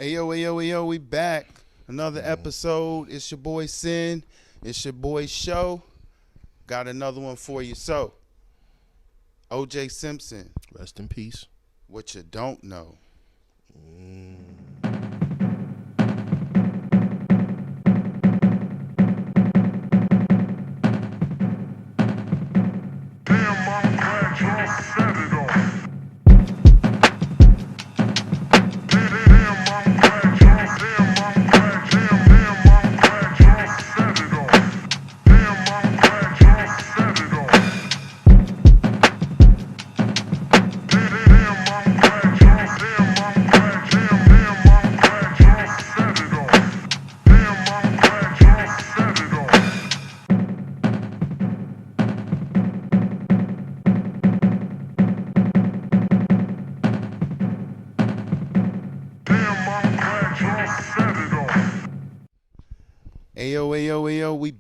Ayo, we back. Another episode. It's your boy Sin. It's your boy Show. Got another one for you. So, O.J. Simpson. Rest in peace. What you don't know. Ayo, we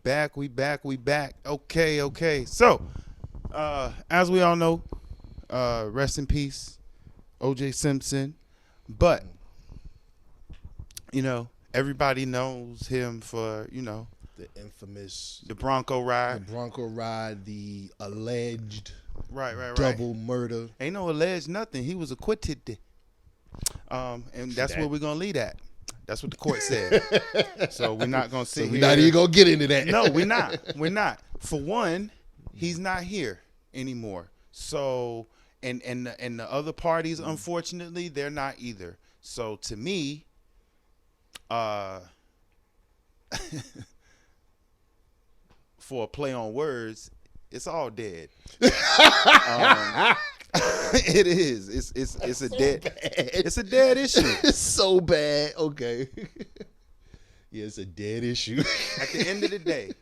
back. Okay. So, as we all know, rest in peace, O.J. Simpson. But, everybody knows him for, The infamous the Bronco ride. the alleged Right. double murder. Ain't no alleged nothing. He was acquitted. And that's where we're going to leave at. That's what the court said. So we're not going to sit So we're here. not even going to get into that. No, we're not. For one, he's not here anymore. So, and the other parties, unfortunately, they're not either. So to me, for a play on words, it's all dead. It is. It's a dead. Bad. It's a dead issue. It's so bad. Okay. Yeah, it's a dead issue. At the end of the day,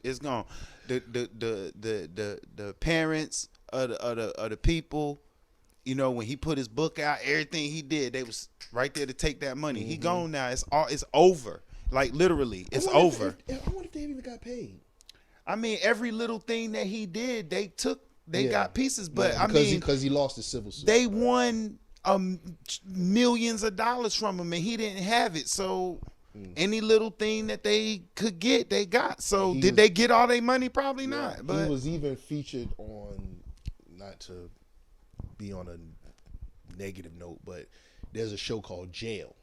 it's gone. The parents of the people, when he put his book out, everything he did, they was right there to take that money. He gone now. It's over. Like literally, it's over. I wonder if they even got paid. I mean, every little thing that he did, they took. They got pieces, but because he lost the civil suit. They won millions of dollars from him, and he didn't have it. So any little thing that they could get, they got. So did they get all their money? Probably not. But he was even featured on, not to be on a negative note, but there's a show called Jail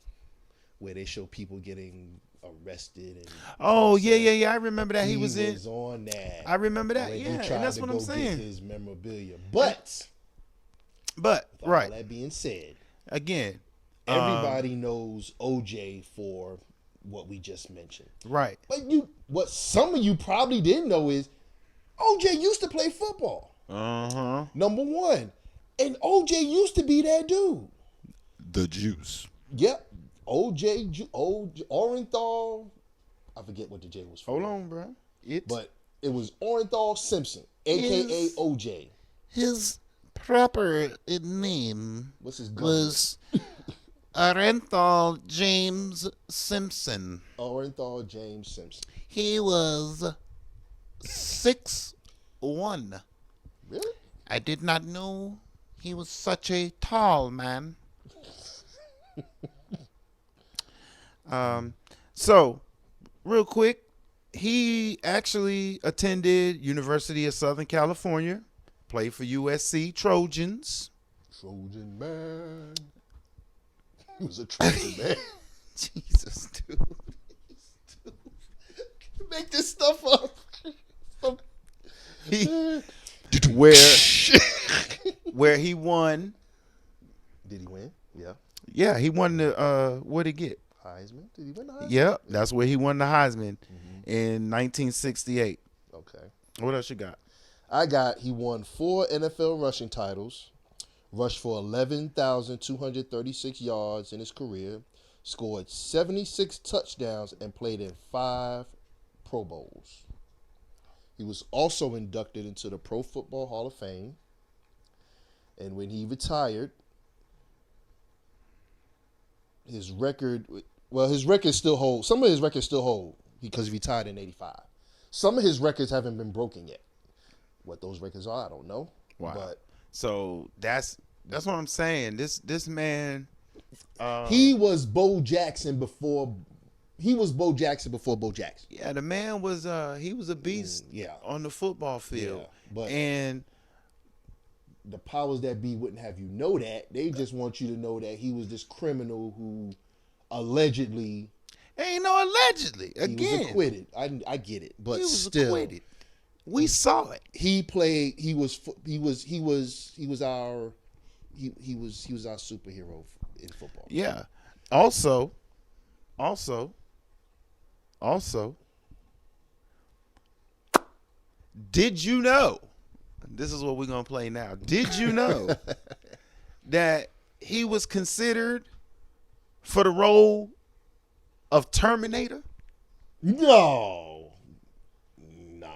where they show people getting arrested. And yeah. I remember that he was on that. I remember that. Yeah, and that's what I'm saying. Get his memorabilia, but right. All that being said, again, everybody knows OJ for what we just mentioned. Right. But what some of you probably didn't know is OJ used to play football. Number one, and OJ used to be that dude. The juice. Yep. OJ Orenthal, I forget what the J was for. Hold on, bro. But it was Orenthal Simpson, a.k.a. OJ. His proper name What's his was Orenthal James Simpson. Orenthal James Simpson. He was 6'1". Really? I did not know he was such a tall man. So, real quick, he actually attended University of Southern California, played for USC Trojans. Trojan man. He was a Trojan man. Jesus, dude. Make this stuff up. Where he won. Did he win? Yeah. Yeah, he won the what'd he get? Heisman? Did he win the Heisman? Yep, that's where he won the Heisman in 1968. Okay. What else you got? He won 4 NFL rushing titles, rushed for 11,236 yards in his career, scored 76 touchdowns, and played in 5 Pro Bowls. He was also inducted into the Pro Football Hall of Fame. And when he retired, his record still holds. Some of his records still hold because he retired in 85. Some of his records haven't been broken yet. What those records are, I don't know. Wow. But so that's what I'm saying. This man He was Bo Jackson before. He was Bo Jackson before Bo Jackson. Yeah, the man was he was a beast Yeah. on the football field. Yeah, but- and The powers that be wouldn't have you know that. They just want you to know that he was this criminal who allegedly ain't no allegedly. he Again, was acquitted. I get it, but he was still, acquitted. We saw it. he played. He was our superhero in football. Yeah. Also, did you know? This is what we're gonna play now. Did you know that he was considered for the role of Terminator? No, nah,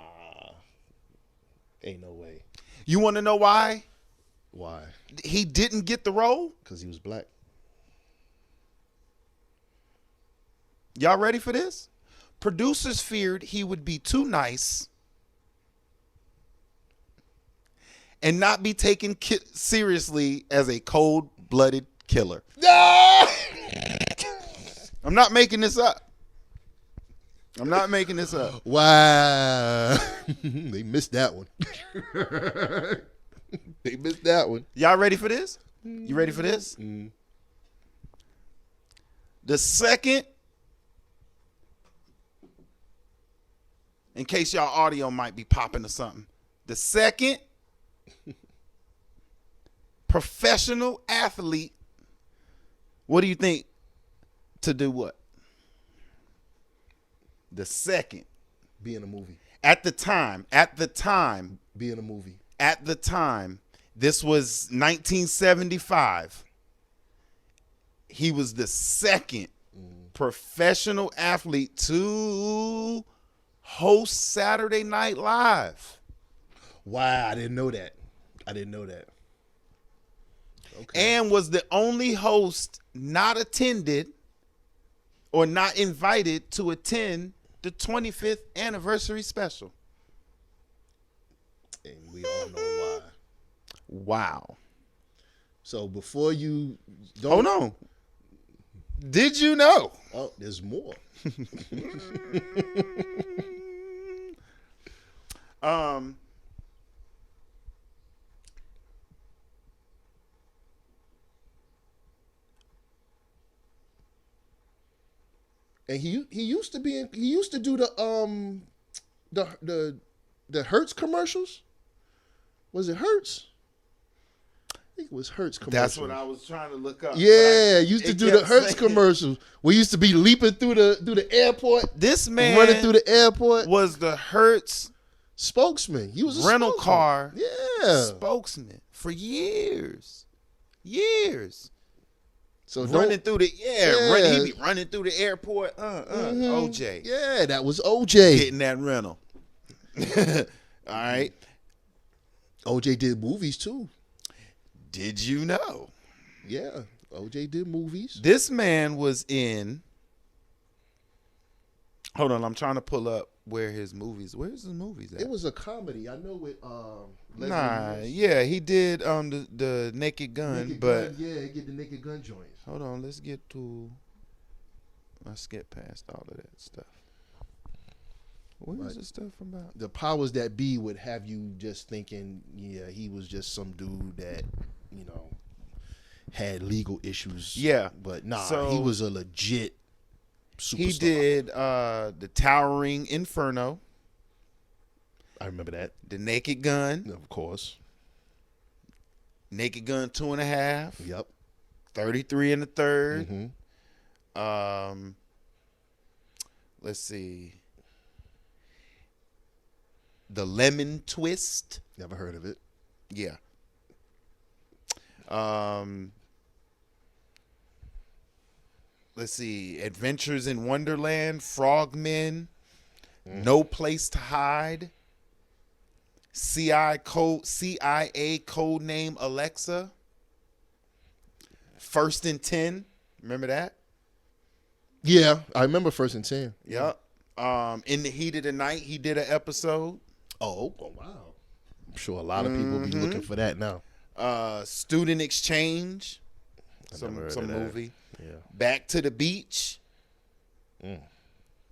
ain't no way. You want to know why Why? he didn't get the role? Because he was black. Y'all ready for this? Producers feared he would be too nice and not be taken seriously as a cold-blooded killer. I'm not making this up. Wow, they missed that one. They missed that one. Y'all ready for this? You ready for this? The second, in case y'all audio might be popping or something, the second professional athlete, what do you think, to do what? The second. Be in a movie. At the time, Be in a movie. this was 1975. He was the second professional athlete to host Saturday Night Live. Wow, I didn't know that. Okay. And was the only host not attended or not invited to attend the 25th anniversary special. And we all know why. Wow. So before you Hold on. Did you know? Oh, there's more. And he used to be in, he used to do the Hertz commercials. Was it Hertz? I think it was Hertz commercials. That's what I was trying to look up. Yeah, used to do the Hertz commercials. We used to be leaping through the airport. This man running through the airport was the Hertz spokesman. He was a rental spokesman. car spokesman for years. Years. So Running through the Yeah. he be running through the airport. OJ. Yeah, that was OJ. Getting that rental. All right. OJ did movies too. Did you know? Yeah, OJ did movies. This man was in. Hold on, I'm trying to pull up where's his movies at? It was a comedy. I know it. Leslie Nah, Nielsen. yeah, he did the Naked Gun, Naked but Gun, yeah, get the Naked Gun joints. hold on, let's skip past all of that stuff. What is this stuff about? The powers that be would have you just thinking, yeah, he was just some dude that, had legal issues. Yeah. But nah, So- he was a legit superstar. He did the Towering Inferno, I remember that. the Naked Gun, Of course. Naked Gun 2.5, Yep. 33 and a third. Mm-hmm. Let's see. The Lemon Twist. Never heard of it. Yeah. Let's see. Adventures in Wonderland, Frogmen, No Place to Hide, CIA code name Alexa, First and 10. Remember that? Yeah, I remember First and 10. Yep. In the Heat of the Night, he did an episode. Oh wow. I'm sure a lot of people be looking for that now. Student Exchange, some heard of that. movie. Yeah. Back to the Beach.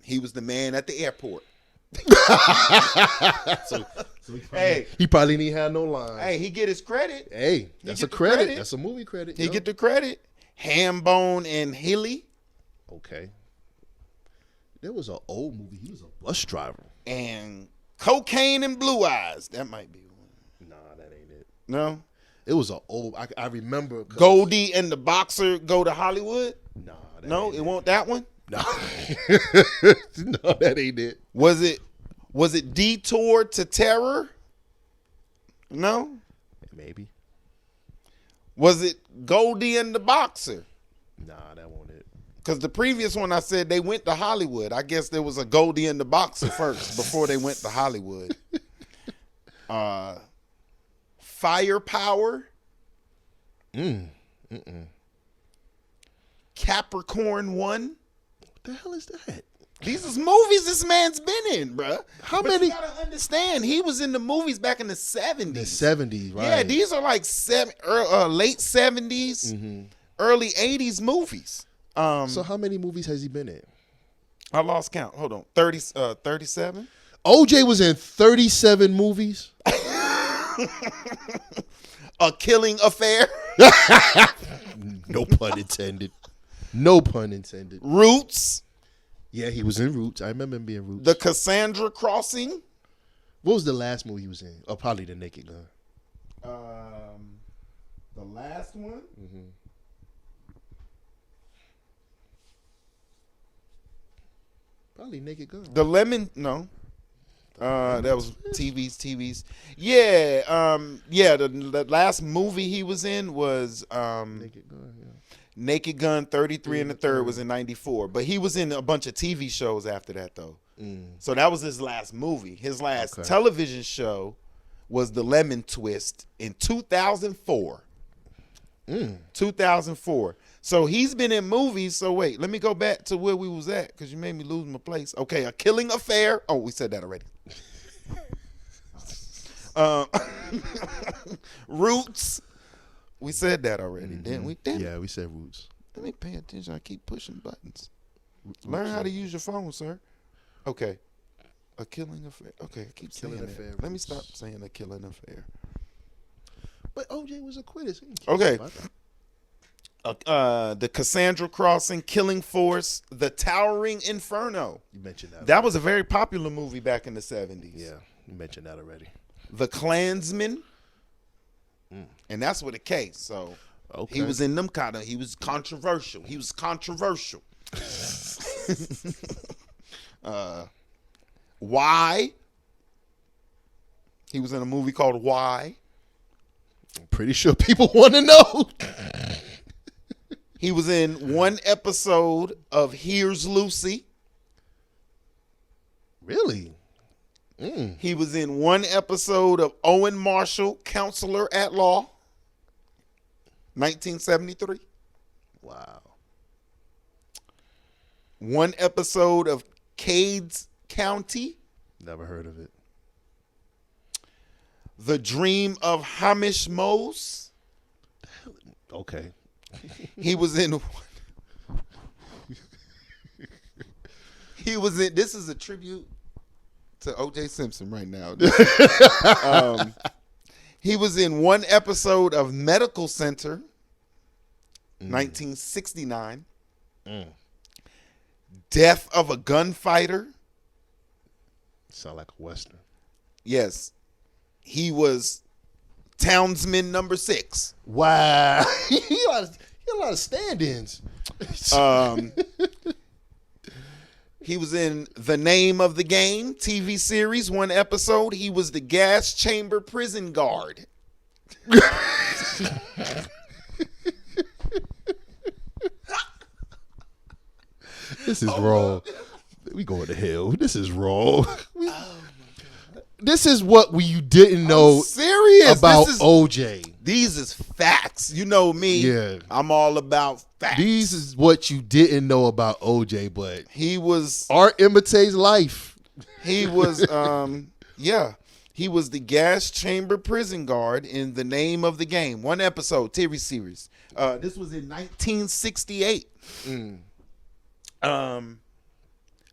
He was the man at the airport. Hey, He probably didn't have no lines. hey, he get his credit. Hey, that's a get the credit. credit. That's a movie credit. He yo. get the credit. Hambone and Hilly Okay. There was an old movie. He was a bus driver. and Cocaine and Blue Eyes. That might be one. Nah, that ain't it. No. It was an old. I remember. Goldie and the Boxer Go to Hollywood. Nah, that No, ain't it won't that one. No, no, that ain't it. Was it Detour to Terror? No. Maybe. Was it Goldie and the Boxer? Nah, that won't it. Because the previous one I said they went to Hollywood. I guess there was a Goldie and the Boxer first before they went to Hollywood. Firepower. Capricorn 1. What the hell is that? These is movies this man's been in, bruh. How But many? You gotta understand, he was in the movies back in the 70s. The 70s, right? Yeah, these are like late 70s, early 80s movies. So how many movies has he been in? I lost count. Hold on. 37? OJ was in 37 movies. A Killing Affair. No pun intended. No pun intended. Roots. Yeah, he was in Roots. I remember him being Roots. The Cassandra Crossing. What was the last movie he was in? Oh, probably The Naked Gun. The last one. Probably Naked Gun. The Lemon. No. That was TV's. Yeah. Yeah. The last movie he was in was Naked Gun, yeah. Naked Gun 33 and the Third was in 94. But he was in a bunch of TV shows after that, though. So that was his last movie. His last television show was The Lemon Twist in 2004. 2004. So he's been in movies. So wait, let me go back to where we was at because you made me lose my place. Okay, A Killing Affair. Oh, we said that already. Roots. We said that already, didn't we? Damn it. Yeah, we said Roots. Let me pay attention. I keep pushing buttons. Learn how to use your phone, sir. Okay. A Killing Affair. Okay, I keep saying Killing that. Affair, Let me Roots. stop saying A Killing Affair. But OJ was acquitted. So he can't Okay. talk about that. The Cassandra Crossing, Killing Force, The Towering Inferno. You mentioned that. That was a very popular movie back in the 70s. Yeah, you mentioned that already. The Klansman. And that's with a K. So Okay. he was in them kind of, he was controversial. He was controversial. Why? He was in a movie called Why. I'm pretty sure people want to know. He was in one episode of Here's Lucy. Really? He was in one episode of Owen Marshall, Counselor at Law, 1973. Wow. One episode of Cades County, Never heard of it. The Dream of Hamish Mose. Okay. He was in. This is a tribute to O.J. Simpson right now. He was in one episode of Medical Center, 1969. Death of a Gunfighter. Sound like a Western. Yes. He was Townsman number 6. Wow. he had a lot of stand-ins. He was in The Name of the Game TV series, one episode. He was the gas chamber prison guard. This is wrong. We going to hell. This is wrong. This is what you didn't know Serious about This is- OJ. These is facts. You know me. Yeah. I'm all about facts. These is what you didn't know about OJ, but He was art imitates life. He was, yeah. He was the gas chamber prison guard in The Name of the Game. One episode, TV series. This was in 1968.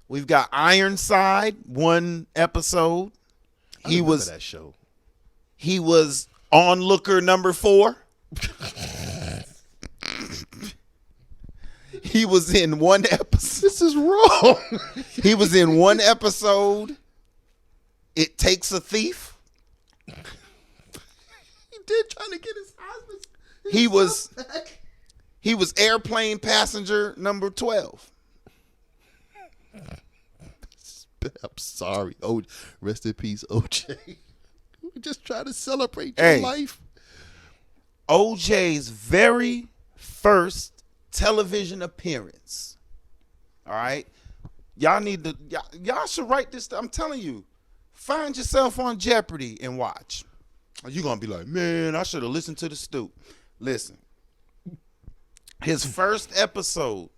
We've got Ironside, one episode. I remember that show. He was onlooker number 4. He was in one episode. This is wrong. He was in one episode. It Takes a Thief. He did trying to get his husband. He was airplane passenger number 12. I'm sorry. Oh, rest in peace, OJ. We just trying to celebrate your life. OJ's very first television appearance. All right, y'all need to. Y'all should write this. I'm telling you, find yourself on Jeopardy and watch. You're gonna be like, man, I should have listened to the Stoop. Listen, his first episode,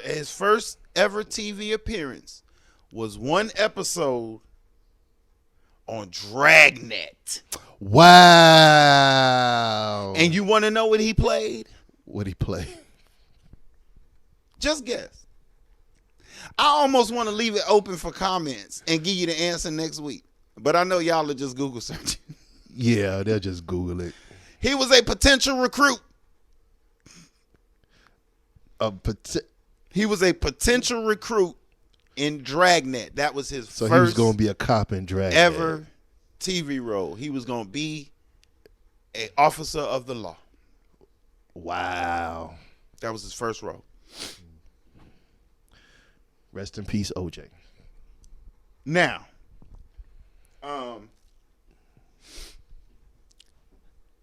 his first ever TV appearance was one episode on Dragnet. Wow. And you want to know what he played? What'd he play? Just guess. I almost want to leave it open for comments and give you the answer next week. But I know y'all are just Google searching. Yeah, they'll just Google it. He was a potential recruit. He was a potential recruit in Dragnet. That was his so first he was going to be a cop in Dragnet. ever TV role. He was going to be an officer of the law. Wow. That was his first role. Rest in peace, OJ. Now,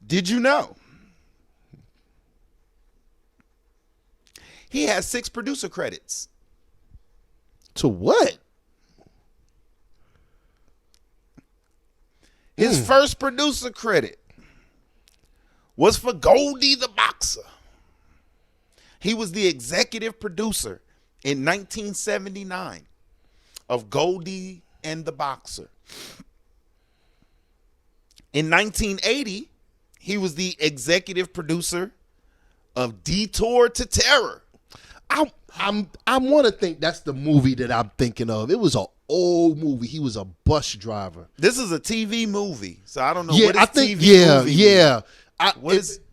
did you know he has 6 producer credits? To what? His first producer credit was for Goldie the Boxer. He was the executive producer in 1979 of Goldie and the Boxer. In 1980, he was the executive producer of Detour to Terror. I want to think that's the movie that I'm thinking of. It was an old movie. He was a bus driver. This is a TV movie, so I don't know Yeah, what is I think. TV movie. Yeah.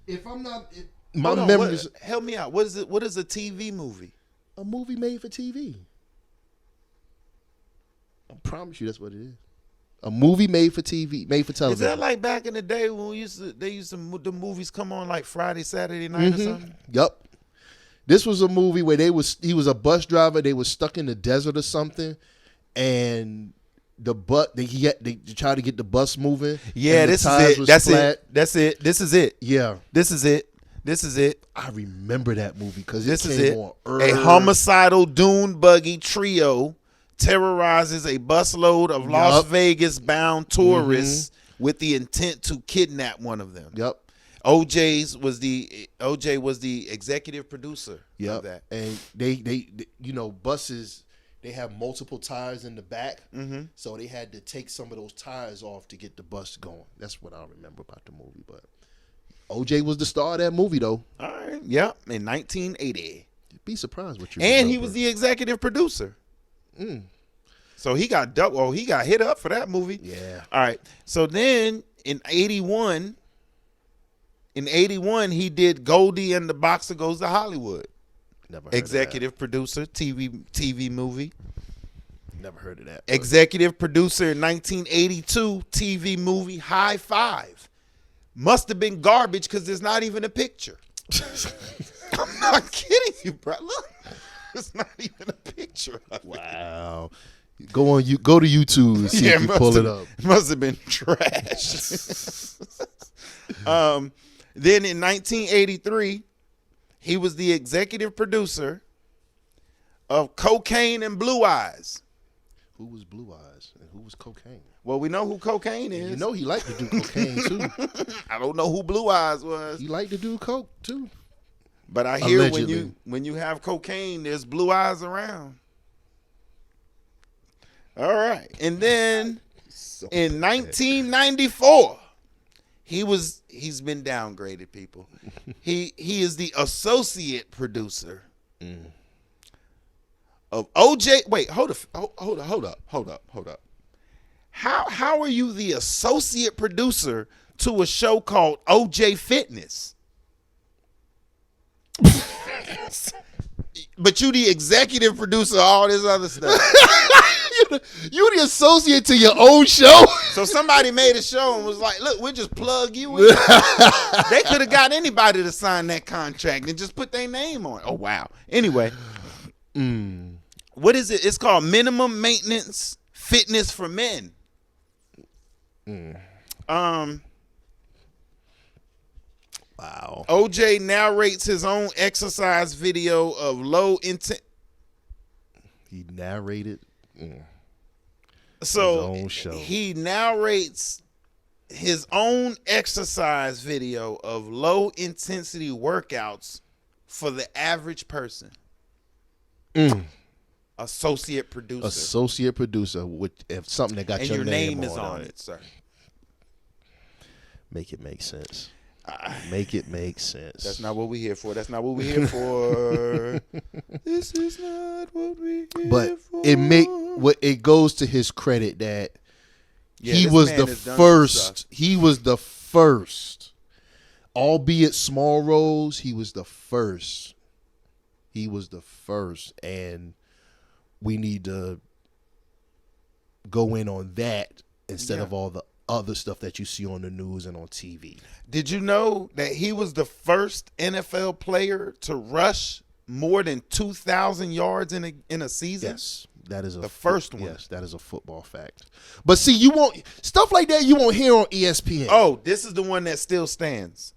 If I'm not, my my memories. help me out. What is it? What is a TV movie? A movie made for TV. I promise you, that's what it is. A movie made for TV, made for television. Is that like back in the day when the movies come on like Friday, Saturday night or something? Yup. This was a movie where he was a bus driver. They were stuck in the desert or something, and they tried to get the bus moving. Yeah, this is it. That's it. This is it. Yeah, this is it. I remember that movie because this is came it. on A homicidal dune buggy trio terrorizes a busload of Las Vegas bound tourists with the intent to kidnap one of them. Yep. OJ was the executive producer of that. And they buses, they have multiple tires in the back, so they had to take some of those tires off to get the bus going. That's what I remember about the movie. But OJ was the star of that movie, though. All right, yep, in 1980. You'd be surprised what you and remember. he was the executive producer. So he got he got hit up for that movie. Yeah. All right. So then in 81. He did Goldie and the Boxer Goes to Hollywood. Never heard Executive producer, TV movie. Never heard of that. Executive producer in 1982 TV movie High Five. Must have been garbage because there's not even a picture. I'm not kidding you, bro. Look, there's not even a picture. Wow. Go to YouTube and see if you pull it up. It must have been trash. Then in 1983, he was the executive producer of Cocaine and Blue Eyes. Who was Blue Eyes and who was Cocaine? Well, we know who Cocaine is. You know he liked to do cocaine too. I don't know who Blue Eyes was. He liked to do coke too. But I hear Allegedly. when you have cocaine, there's blue eyes around. All right. And then In 1994, he's been downgraded, people. He is the associate producer of OJ. Wait, hold up. How are you the associate producer to a show called OJ Fitness? But you the executive producer of all this other stuff. You the associate to your own show. So somebody made a show and was like, look, we'll just plug you in. They could have got anybody to sign that contract and just put their name on it. Oh, wow. Anyway. What is it? It's called Minimum Maintenance Fitness for Men. Wow. OJ narrates his own exercise video of low intent. He narrated So his own show. He narrates his own exercise video of low intensity workouts for the average person. Associate producer. With if something that got and your name is on it, sir. Make it make sense. Make it make sense. That's not what we're here for. This is not what we're here but for. it goes to his credit that he this was man the has done some first. stuff. He was the first. Albeit small roles, he was the first. And we need to go in on that instead of all the other stuff that you see on the news and on TV. Did you know that he was the first NFL player to rush more than 2,000 yards in a season? Yes, that is the first one. Yes, that is a football fact. But see, you won't stuff like that. You won't hear on ESPN. Oh, this is the one that still stands.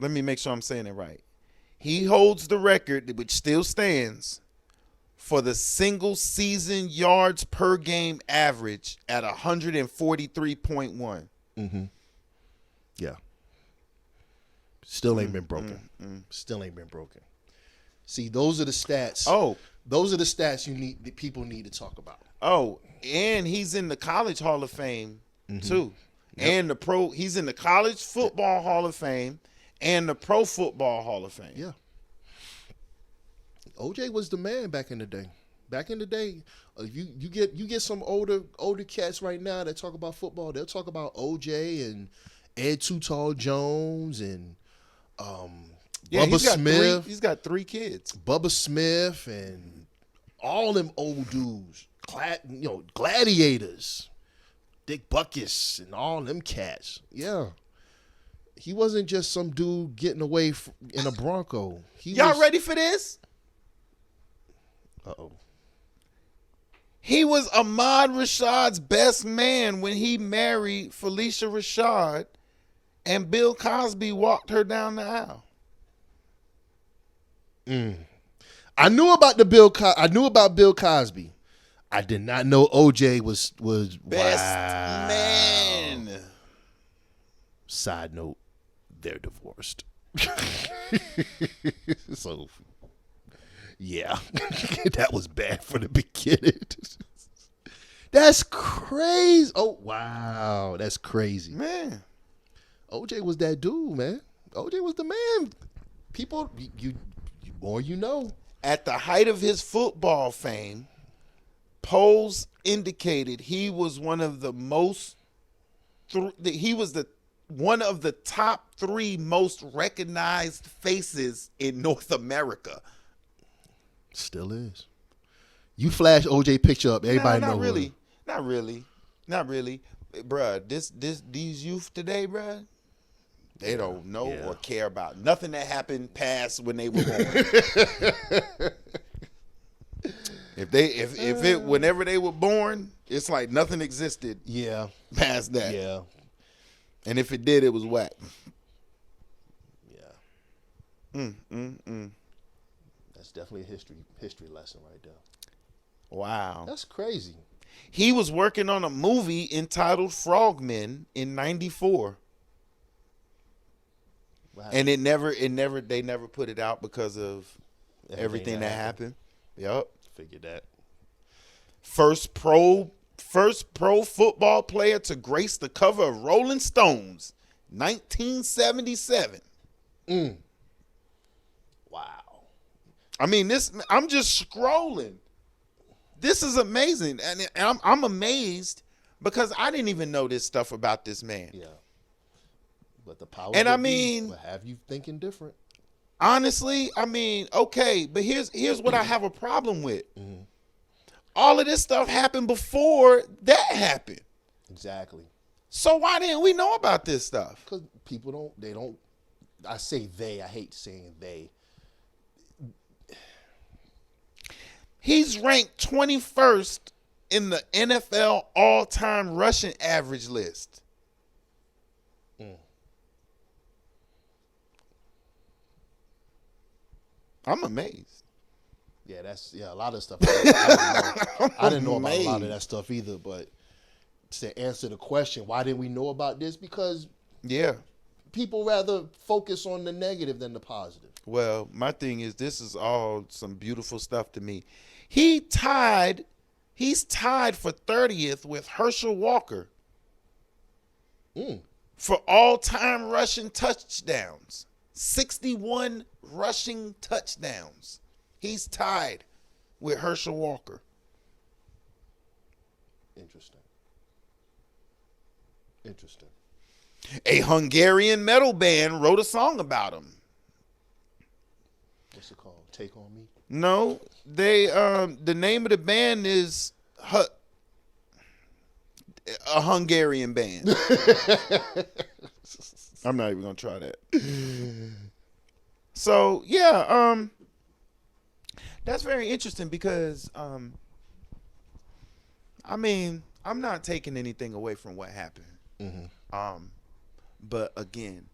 Let me make sure I'm saying it right. He holds the record, which still stands, for the single season yards per game average at 143.1. Yeah. Still ain't been broken. Still ain't been broken. See, those are the stats. Oh, those are the stats that people need to talk about. Oh, and he's in the College Hall of Fame too. Yep. And he's in the College Football Hall of Fame and the Pro Football Hall of Fame. Yeah. OJ was the man back in the day. You get some older cats right now that talk about football. They'll talk about OJ and Ed Too Tall Jones and Bubba Smith. He's got 3 kids. Bubba Smith and all them old dudes. Gladiators. Dick Buckus and all them cats. Yeah. He wasn't just some dude getting away in a Bronco. Y'all ready for this? Uh-oh. He was Ahmad Rashad's best man when he married Felicia Rashad, and Bill Cosby walked her down the aisle. I knew about Bill Cosby. I did not know OJ was best man. Side note, they're divorced. So, yeah, that was bad for the beginning. That's crazy. Oh, wow. That's crazy. Man. OJ was that dude, man. OJ was the man. People, you more you know. At the height of his football fame, polls indicated he was one of the one of the top 3 most recognized faces in North America. Still is. You flash OJ picture up, everybody know. Not really. Bruh, these youth today, bruh, they don't know or care about nothing that happened past when they were born. Whenever they were born, it's like nothing existed. Yeah. Past that. Yeah. And if it did, it was whack. Yeah. That's definitely a history lesson right there. Wow. That's crazy. He was working on a movie entitled Frogmen in '94. And they never put it out because of everything that happened. Yup. Figured that. First pro football player to grace the cover of Rolling Stones, 1977. Wow. I mean, this. I'm just scrolling. This is amazing, and I'm amazed because I didn't even know this stuff about this man. Yeah. But the power And that I be mean, will have you thinking different. honestly, I mean, okay, but here's what I have a problem with. All of this stuff happened before that happened. Exactly. So why didn't we know about this stuff? Because people don't, I say they, I hate saying they. He's ranked 21st in the NFL all-time rushing average list. I'm amazed. Yeah, a lot of stuff. I didn't know about a lot of amazed. that stuff either, but to answer the question, why didn't we know about this? Because Yeah. people rather focus on the negative than the positive. Well, my thing is, this is all some beautiful stuff to me. He's tied for 30th with Herschel Walker for all-time rushing touchdowns. 61 rushing touchdowns. He's tied with Herschel Walker. Interesting. A Hungarian metal band wrote a song about him. What's it called? Take on Me? No, they the name of the band is a Hungarian band. I'm not even gonna try that. So yeah, that's very interesting because I mean, I'm not taking anything away from what happened. But again,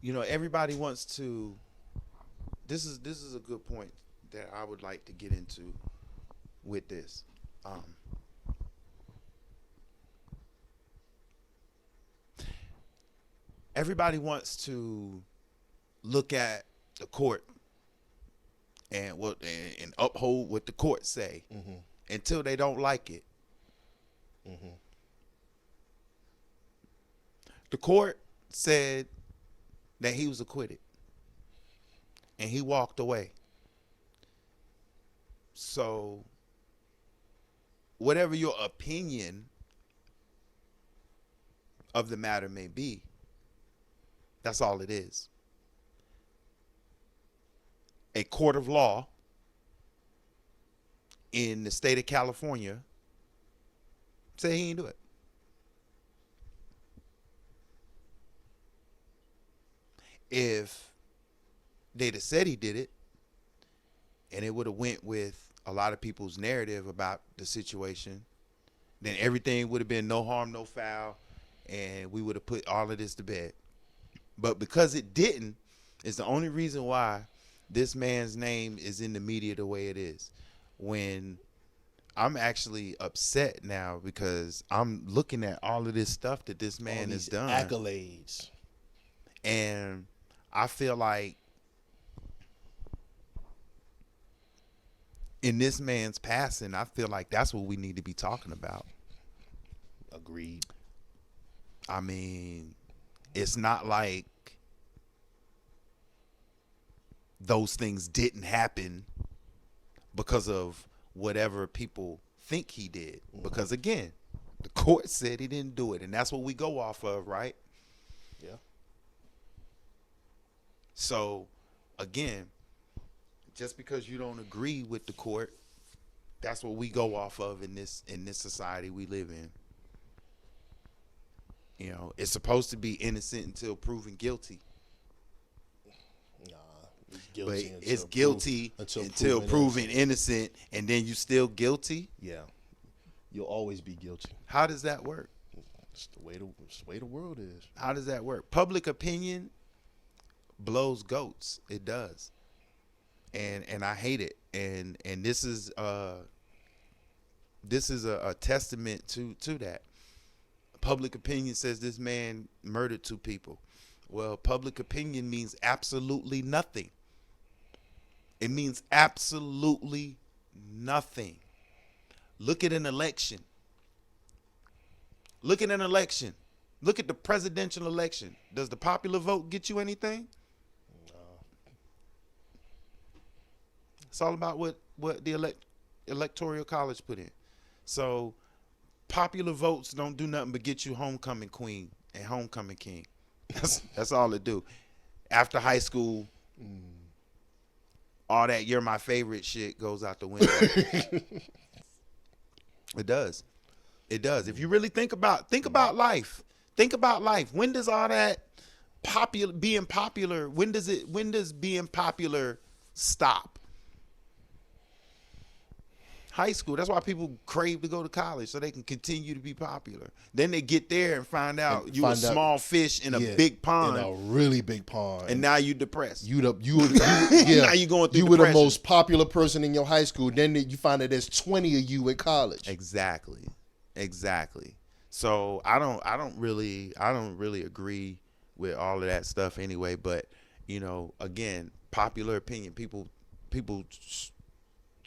you know, everybody wants to. This is a good point that I would like to get into with this. Everybody wants to look at the court and uphold what the court say until they don't like it. The court said that he was acquitted and he walked away. So whatever your opinion of the matter may be, that's all it is. A court of law in the state of California said he didn't do it. If they'd have said he did it, and it would have went with a lot of people's narrative about the situation, then everything would have been no harm, no foul, and we would have put all of this to bed. But because it didn't, it's the only reason why this man's name is in the media the way it is. When I'm actually upset now because I'm looking at all of this stuff that this man has done. Accolades. And I feel like in this man's passing, I feel like that's what we need to be talking about. Agreed. I mean, it's not like those things didn't happen because of whatever people think he did. Because again, the court said he didn't do it, and that's what we go off of, right? Yeah. So again, just because you don't agree with the court, that's what we go off of in this society we live in. You know, it's supposed to be innocent until proven guilty. But it's guilty until proven innocent, and then you still guilty? Yeah. You'll always be guilty. How does that work? It's the way the world is. How does that work? Public opinion blows goats. It does. And I hate it. And this is a testament to that. Public opinion says this man murdered 2 people. Well, public opinion means absolutely nothing. It means absolutely nothing. Look at an election. Look at an election. Look at the presidential election. Does the popular vote get you anything? It's all about what the electoral college put in. So popular votes don't do nothing but get you homecoming queen and homecoming king. That's all it do. After high school, all that "you're my favorite" shit goes out the window. It does. It does. If you really think about life. Think about life. When does all that being popular, when does being popular stop? High school. That's why people crave to go to college, so they can continue to be popular. Then they get there and find out you a small fish in a big pond. In a really big pond. And now you depressed. Now you going through you were the depression. most popular person in your high school. Then you find that there's 20 of you in college. Exactly. So I don't really agree with all of that stuff anyway. But again, popular opinion. People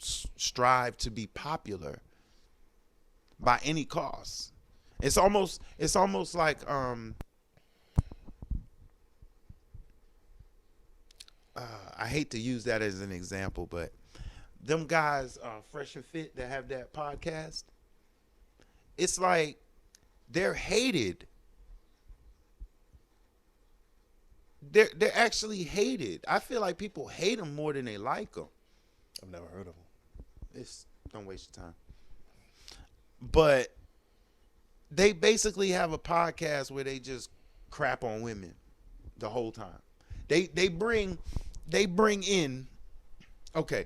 strive to be popular by any cost. It's almost like I hate to use that as an example, but them guys, Fresh and Fit, that have that podcast, it's like they're hated. They're actually hated. I feel like people hate them more than they like them. I've never heard of them. Don't waste your time. But they basically have a podcast where they just crap on women the whole time. They bring in. Okay.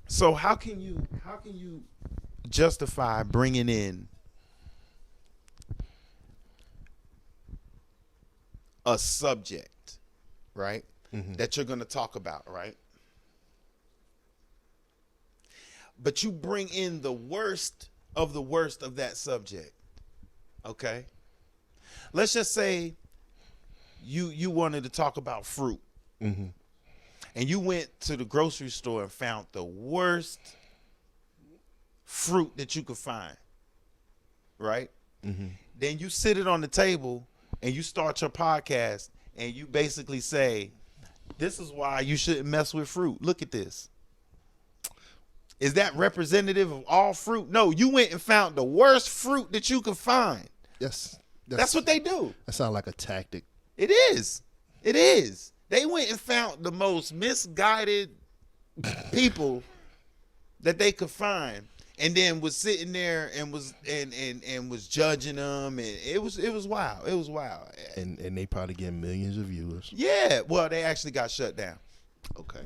So how can you justify bringing in a subject, right? Mm-hmm. That you're going to talk about, right? But you bring in the worst of that subject. Okay? Let's just say you wanted to talk about fruit. Mm-hmm. And you went to the grocery store and found the worst fruit that you could find. Right? Mm-hmm. Then you sit it on the table and you start your podcast and you basically say, this is why you shouldn't mess with fruit. Look at this. Is that representative of all fruit? No, you went and found the worst fruit that you could find. Yes. That's what they do. That sounds like a tactic. It is. They went and found the most misguided people that they could find, and then was sitting there and was judging them, and it was wild. It was wild. And they probably get millions of viewers. Yeah. Well, they actually got shut down. Okay.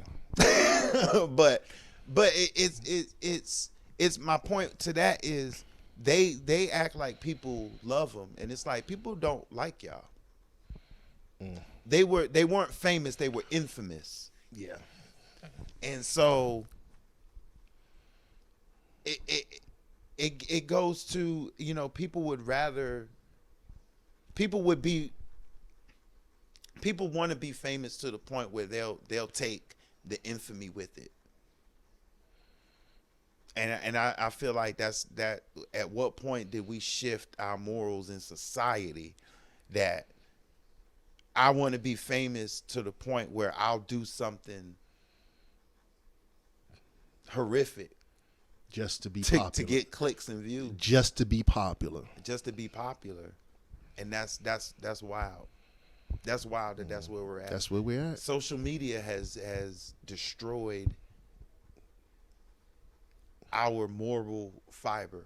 But it's my point to that is they act like people love them, and it's like people don't like y'all. They weren't famous, they were infamous. Yeah. And so it goes to, people want to be famous to the point where they'll take the infamy with it. And I feel like that's at what point did we shift our morals in society that I want to be famous to the point where I'll do something horrific just to be popular, to get clicks and views, just to be popular, and that's wild. That's wild that's where we're at. That's where we're at. Social media has destroyed our moral fiber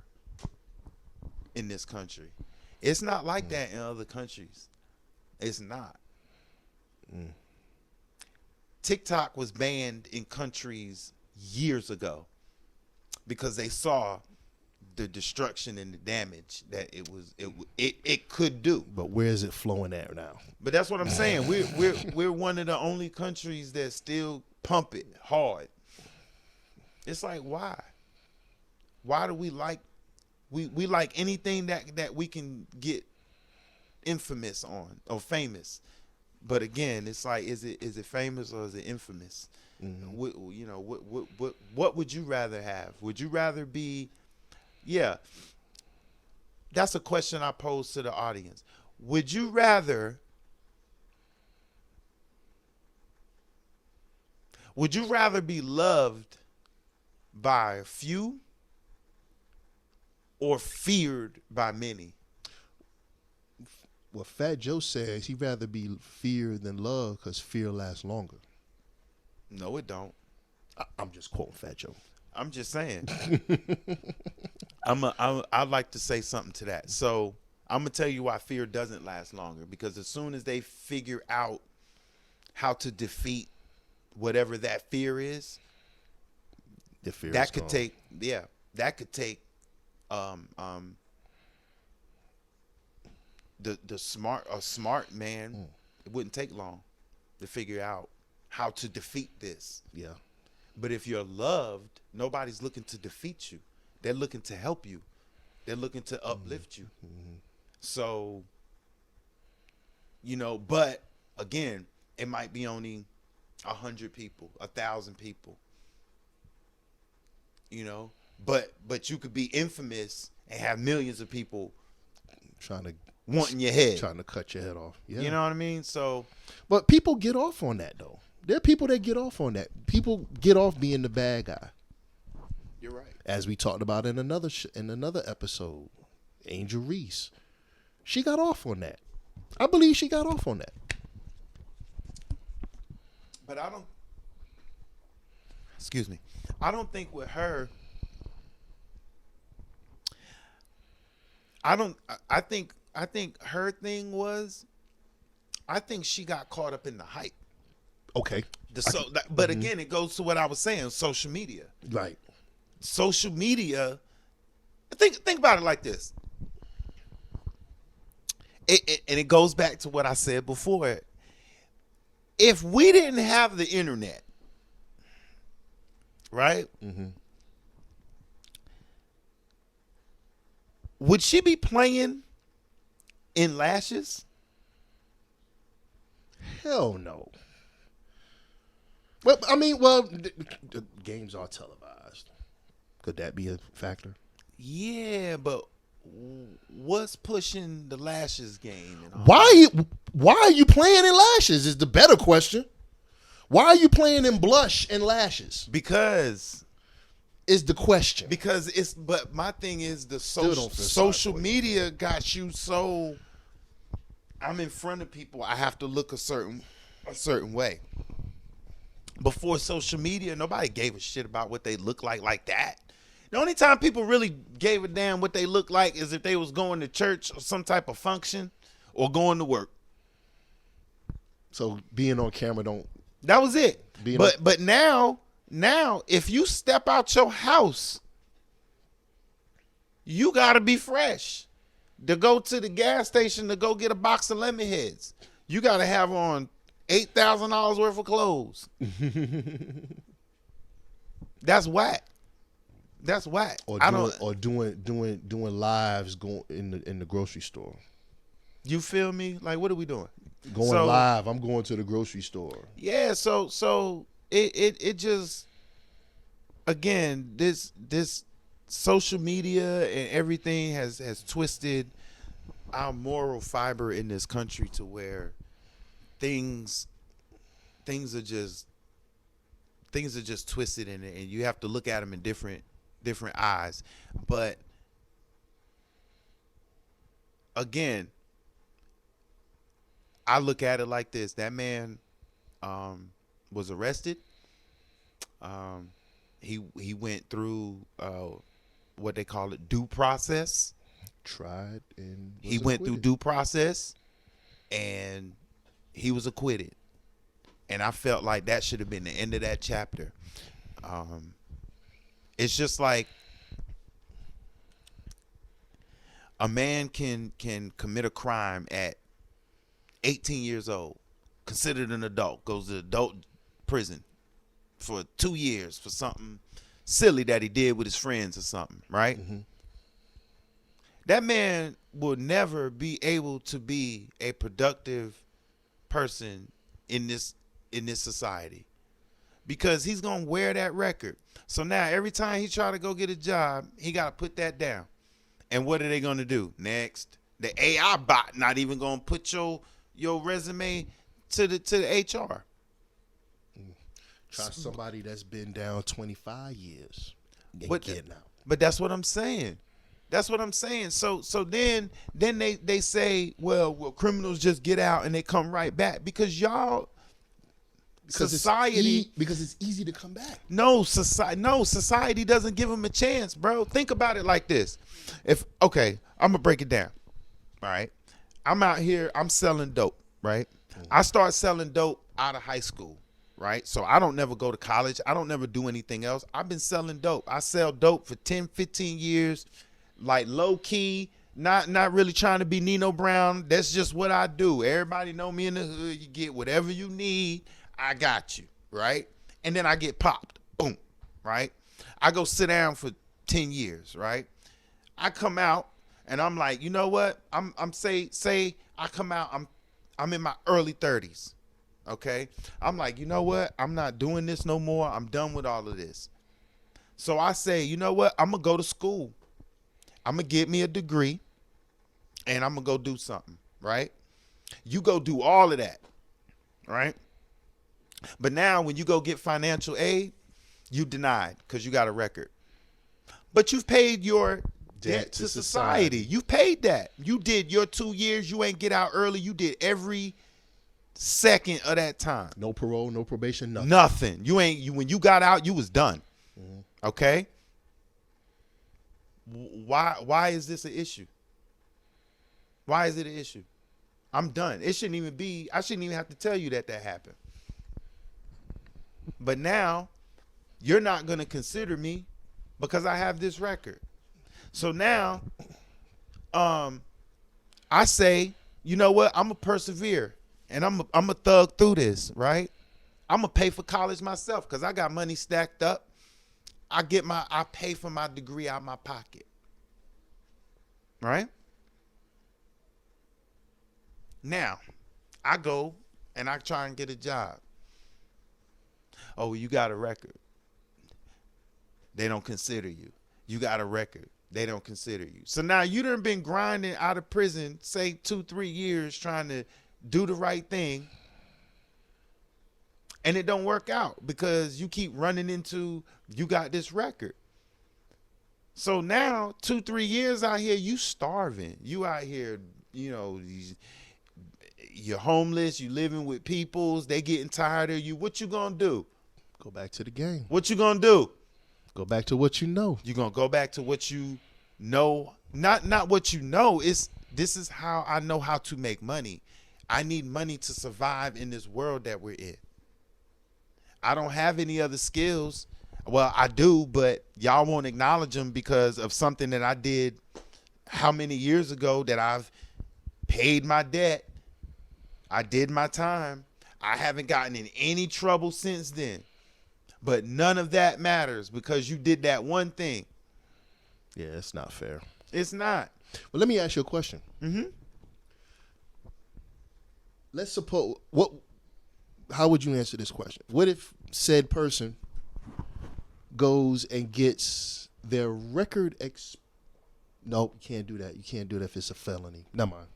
in this country. It's not like that in other countries. It's not. TikTok was banned in countries years ago because they saw the destruction and the damage that it could do. But where is it flowing at now? But that's what I'm saying. We're one of the only countries that still pump it hard. It's like, why? Why do we like we like anything that we can get infamous on or famous? But again, it's like, is it famous or is it infamous? What would you rather have? Would you rather be? Yeah, that's a question I pose to the audience. Would you rather? Would you rather be loved by a few or feared by many? Well, Fat Joe says he'd rather be feared than loved because fear lasts longer. No, it don't. I'm just quoting Fat Joe. I'm just saying. I'd like to say something to that. So I'm gonna tell you why fear doesn't last longer. Because as soon as they figure out how to defeat whatever that fear is, The fear that is could gone. take the smart man. It wouldn't take long to figure out how to defeat this. Yeah. But if you're loved, nobody's looking to defeat you. They're looking to help you. They're looking to uplift you. So, but again, it might be only 100 people, 1,000 people. But you could be infamous and have millions of people wanting your head. Trying to cut your head off. Yeah. You know what I mean? So, But people get off on that, though. There are people that get off on that. People get off being the bad guy. you're right. As we talked about in another episode, Angel Reese, she got off on that. I believe she got off on that. But I don't. Excuse me. I don't think with her. I think her thing was. I think she got caught up in the hype. Okay. But again, it goes to what I was saying. Social media. Right. Social media. Think about it like this. And it goes back to what I said before. If we didn't have the internet, right? Would she be playing in lashes? Hell no. Well, I mean, the games are televised. Could that be a factor? Yeah, but what's pushing the lashes game? And all Why are you playing in lashes is the better question. Why are you playing in blush and lashes? Because Is the question. but my thing is the Still don't feel sorry social for you. media got you so. I'm in front of people. I have to look a certain way. Before social media, nobody gave a shit about what they look like that. The only time people really gave a damn what they look like is if they was going to church or some type of function or going to work. So being on camera don't. That was it. Being But now if you step out your house, you gotta be fresh. To go to the gas station to go get a box of lemon heads, you gotta have on $8,000 worth of clothes. That's whack. That's whack. Or doing lives going in the grocery store. You feel me? Like, what are we doing? Going live. I'm going to the grocery store. Yeah. So it just, again, this social media and everything has twisted our moral fiber in this country to where things are just twisted in it, and you have to look at them in different eyes. But again, I look at it like this: that man was arrested. He went through what they call it, due process. Tried and He went through due process, and he was acquitted. And I felt like that should have been the end of that chapter. It's just like a man can commit a crime at 18 years old, considered an adult, goes to adult prison for 2 years for something silly that he did with his friends or something, right? That man will never be able to be a productive person in this society, because he's gonna wear that record. So now every time he try to go get a job, he gotta put that down. And what are they gonna do next? The AI bot not even gonna put your resume to the HR. Try somebody that's been down 25 years and But getting out. but that's what I'm saying. That's what I'm saying. So then they say, well, criminals just get out and they come right back because y'all society. Because it's easy to come back. No, society doesn't give them a chance, bro. Think about it like this. I'm gonna break it down. All right. I'm out here, I'm selling dope, right? I start selling dope out of high school, right? So I don't never go to college. I don't never do anything else. I've been selling dope. I sell dope for 10, 15 years, like low key, not really trying to be Nino Brown. That's just what I do. Everybody know me in the hood. You get whatever you need, I got you, right? And then I get popped, boom, right? I go sit down for 10 years, right? I come out and I'm like, you know what? I'm say I come out, I'm in my early 30s, okay? I'm like, you know what? I'm not doing this no more. I'm done with all of this. So I say, you know what? I'm gonna go to school. I'm gonna get me a degree and I'm gonna go do something, right? You go do all of that, right? But now when you go get financial aid, you denied because you got a record. But you've paid your debt to society. You paid that. You did your 2 years. You ain't get out early. You did every second of that time. No parole, no probation, nothing. Nothing. When you got out, you was done. Okay? Why is this an issue? Why is it an issue? I'm done. I shouldn't even have to tell you that happened. But now you're not going to consider me because I have this record. So now I say, you know what? I'm going to persevere and I'm going to thug through this, right? I'm going to pay for college myself because I got money stacked up. I pay for my degree out of my pocket. Right? Now, I go and I try and get a job. Oh, you got a record. They don't consider you. You got a record. They don't consider you. So now you done been grinding out of prison, say 2-3 years trying to do the right thing. And it don't work out because you keep running into, you got this record. So now 2-3 years out here, you starving. You out here, you're homeless. You living with peoples. They getting tired of you. What you gonna do? Go back to the game. What you gonna do? Go back to what you know. You're gonna go back to what you know. Not what you know. This is how I know how to make money. I need money to survive in this world that we're in. I don't have any other skills. Well, I do, but y'all won't acknowledge them because of something that I did how many years ago that I've paid my debt. I did my time. I haven't gotten in any trouble since then. But none of that matters because you did that one thing. Yeah, it's not fair. It's not. Well, let me ask you a question. Let's suppose how would you answer this question? What if said person goes and gets their record No, you can't do that. You can't do that if it's a felony. Never mind.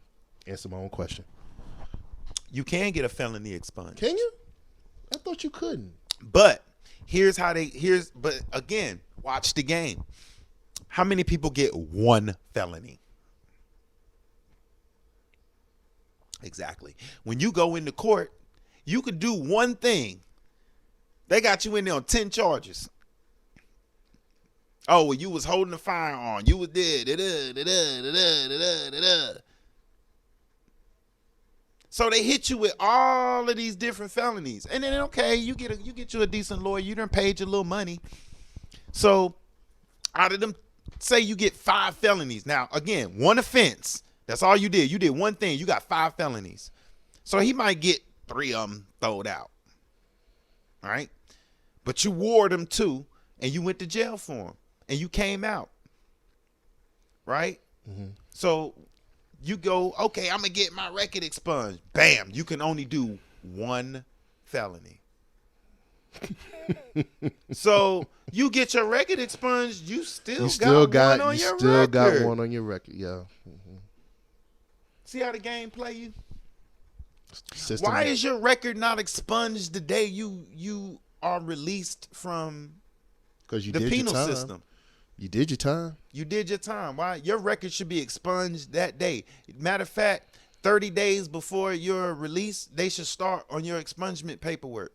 Answer my own question. You can get a felony expunged. Can you? I thought you couldn't. But but again, watch the game. How many people get one felony? Exactly. When you go into court, you could do one thing. They got you in there on 10 charges. Oh, well, you was holding a firearm. You was there. So they hit you with all of these different felonies. And then, okay, you get you a decent lawyer. You done paid your little money. So out of them, say you get 5 felonies. Now, again, one offense. That's all you did. You did one thing. You got 5 felonies. So he might get 3 of them thrown out. All right? But you ward him 2, and you went to jail for him. And you came out. Right? Mm-hmm. So You go, okay, I'm gonna get my record expunged. Bam, you can only do one felony. So you get your record expunged, you still got one on your record. Got one on your record. Yeah. See how the game play you? System. Why is your record not expunged the day you are released from Because you the did penal your time. system? You did your time. You did your time. Why? Your record should be expunged that day. Matter of fact, 30 days before your release, they should start on your expungement paperwork.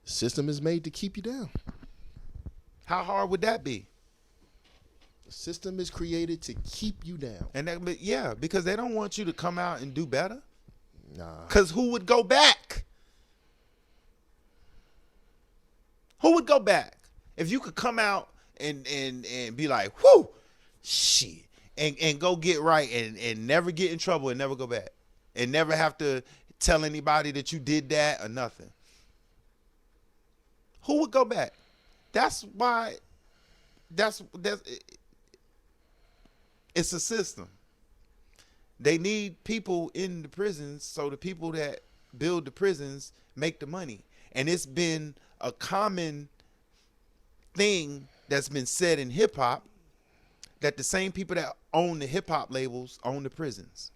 The system is made to keep you down. How hard would that be? The system is created to keep you down. And that, but yeah, because they don't want you to come out and do better. Nah. Because who would go back? Who would go back? If you could come out and be like, whoo, shit, and go get right and never get in trouble and never go back. And never have to tell anybody that you did that or nothing. Who would go back? That's why it's a system. They need people in the prisons so the people that build the prisons make the money. And it's been a common thing that's been said in hip hop that the same people that own the hip hop labels own the prisons.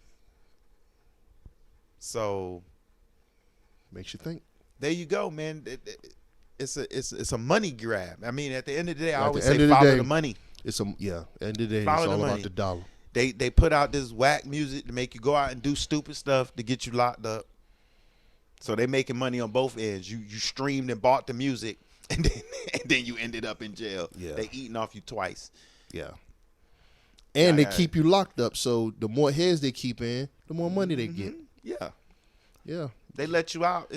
So Makes you think. there you go, man. It's a money grab. I mean, at the end of the day, I At always the end say of the follow day, the money. End of the day, Follow it's the all money. about the dollar. They put out this whack music to make you go out and do stupid stuff to get you locked up. So they making money on both ends. You streamed and bought the music, and then you ended up in jail. Yeah. They eating off you twice. Yeah. And Yeah, they keep you locked up. So the more heads they keep in, the more money they get. Yeah. Yeah. They let you out.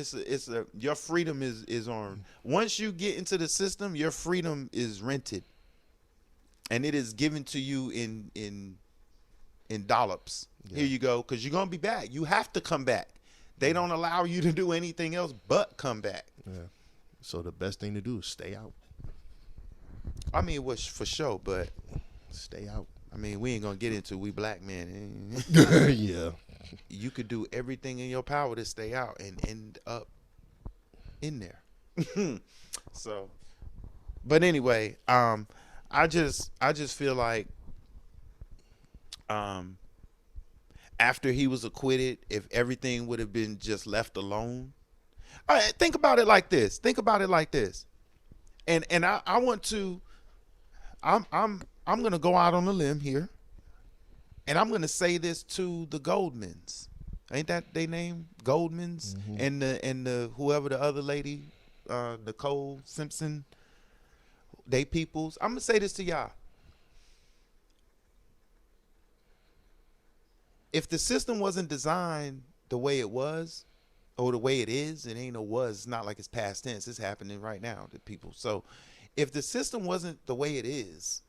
Your freedom is on. Once you get into the system, your freedom is rented, and it is given to you in dollops. Yeah. Here you go, because you're gonna be back. You have to come back. They don't allow you to do anything else but come back. Yeah. So the best thing to do is stay out. I mean, it was for sure, but Stay out. I mean, we ain't gonna get into we black men. Yeah. You could do everything in your power to stay out and end up in there. So, but anyway, I just feel like after he was acquitted, if everything would have been just left alone. All right, think about it like this. And I want to I'm gonna go out on a limb here. And I'm gonna say this to the Goldmans. Ain't that they name? Goldmans? And the whoever the other lady, Nicole Simpson, they peoples. I'm gonna say this to y'all. If the system wasn't designed the way it was, or the way it is, it ain't no was. It's not like it's past tense. It's happening right now to people. So if the system wasn't the way it is,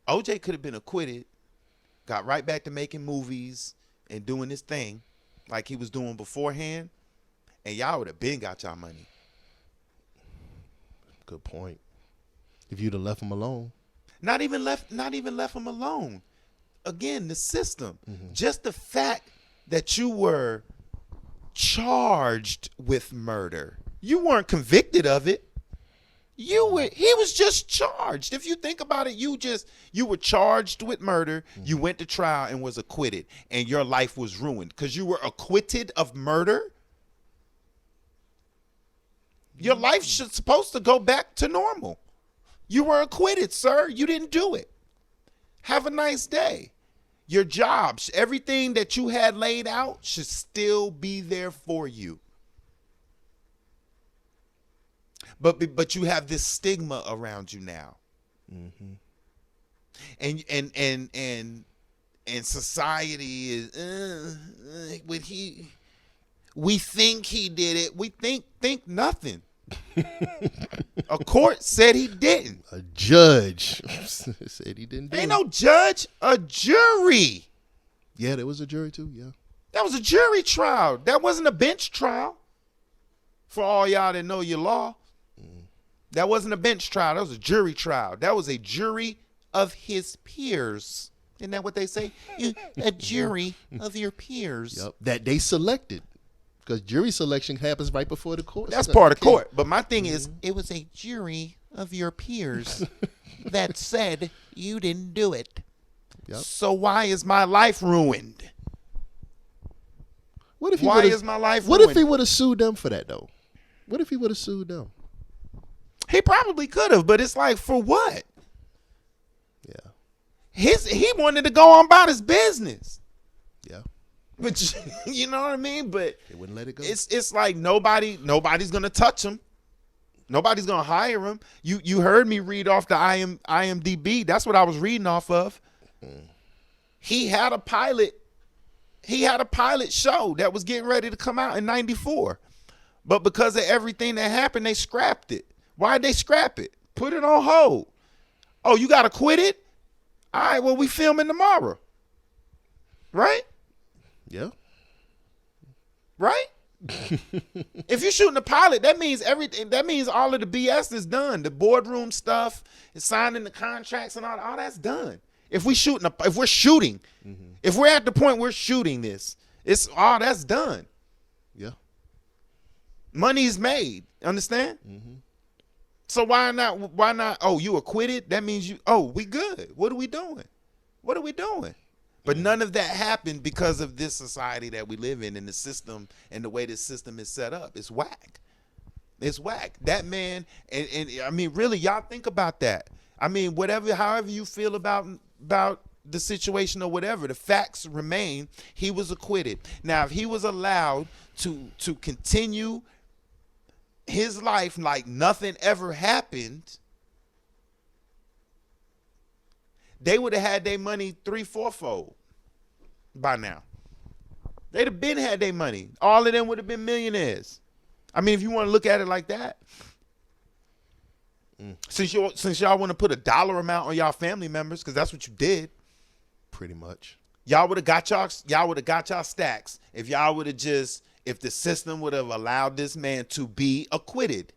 OJ could have been acquitted, got right back to making movies and doing his thing like he was doing beforehand, and y'all would have been got y'all money. Good point. If you'd have left him alone. Not even left him alone. Again, the system. Just the fact that you were charged with murder. You weren't convicted of it. He was just charged. If you think about it, you were charged with murder. You went to trial and was acquitted, and your life was ruined because you were acquitted of murder. Your life should supposed to go back to normal. You were acquitted, sir. You didn't do it. Have a nice day. Your jobs, everything that you had laid out should still be there for you. But you have this stigma around you now. And society is we think he did it. We think nothing. A court said he didn't. A judge said he didn't do it. Ain't no judge, a jury. Yeah, there was a jury too, yeah. That was a jury trial. That wasn't a bench trial. For all y'all that know your law. That wasn't a bench trial. That was a jury trial. That was a jury of his peers. Isn't that what they say? A jury of your peers. Yep. That they selected. Because jury selection happens right before the court. That's part of court. But my thing is, It was a jury of your peers that said you didn't do it. Yep. so why is my life ruined? What if he Why would've- is my life What ruined? if he would have sued them for that though? What if he would have sued them? He probably could have, but it's like, for what? Yeah. He wanted to go on about his business. Yeah. But you know what I mean? But They wouldn't let it go. it's like nobody's gonna touch him. Nobody's gonna hire him. You heard me read off the IMDb. That's what I was reading off of. He had a pilot show that was getting ready to come out in '94. But because of everything that happened, they scrapped it. Why'd they scrap it? Put it on hold. Oh, you gotta quit it? All right, well, we filming tomorrow. Right? Yeah. Right? If you're shooting a pilot, that means everything. That means all of the BS is done. The boardroom stuff, signing the contracts, and all that's done. If we're shooting, if we're at the point we're shooting this, it's all that's done. Yeah. Money's made. Understand? So why not? Why not? Oh, you acquitted? That means you. Oh, we good. What are we doing? What are we doing? But none of that happened because of this society that we live in and the system and the way this system is set up. It's whack. It's whack. That man, and I mean, really, y'all think about that. I mean, however you feel about the situation or whatever, the facts remain. He was acquitted. Now, if he was allowed to continue his life like nothing ever happened, they would have had their money 3-4-fold by now. They'd have been had their money. All of them would have been millionaires. I mean, if you want to look at it like that. Since y'all want to put a dollar amount on y'all family members, because that's what you did. Pretty much. Y'all would have got y'all stacks if y'all would have if the system would have allowed this man to be acquitted.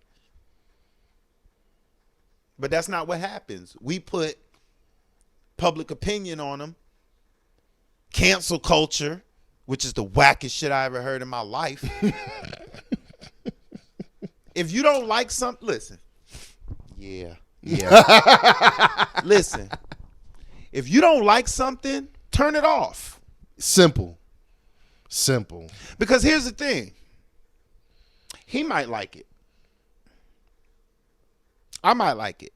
But that's not what happens. We put public opinion on him, cancel culture, which is the wackest shit I ever heard in my life. If you don't like something, listen. Yeah. Listen. If you don't like something, turn it off. Simple. Because here's the thing. He might like it. I might like it.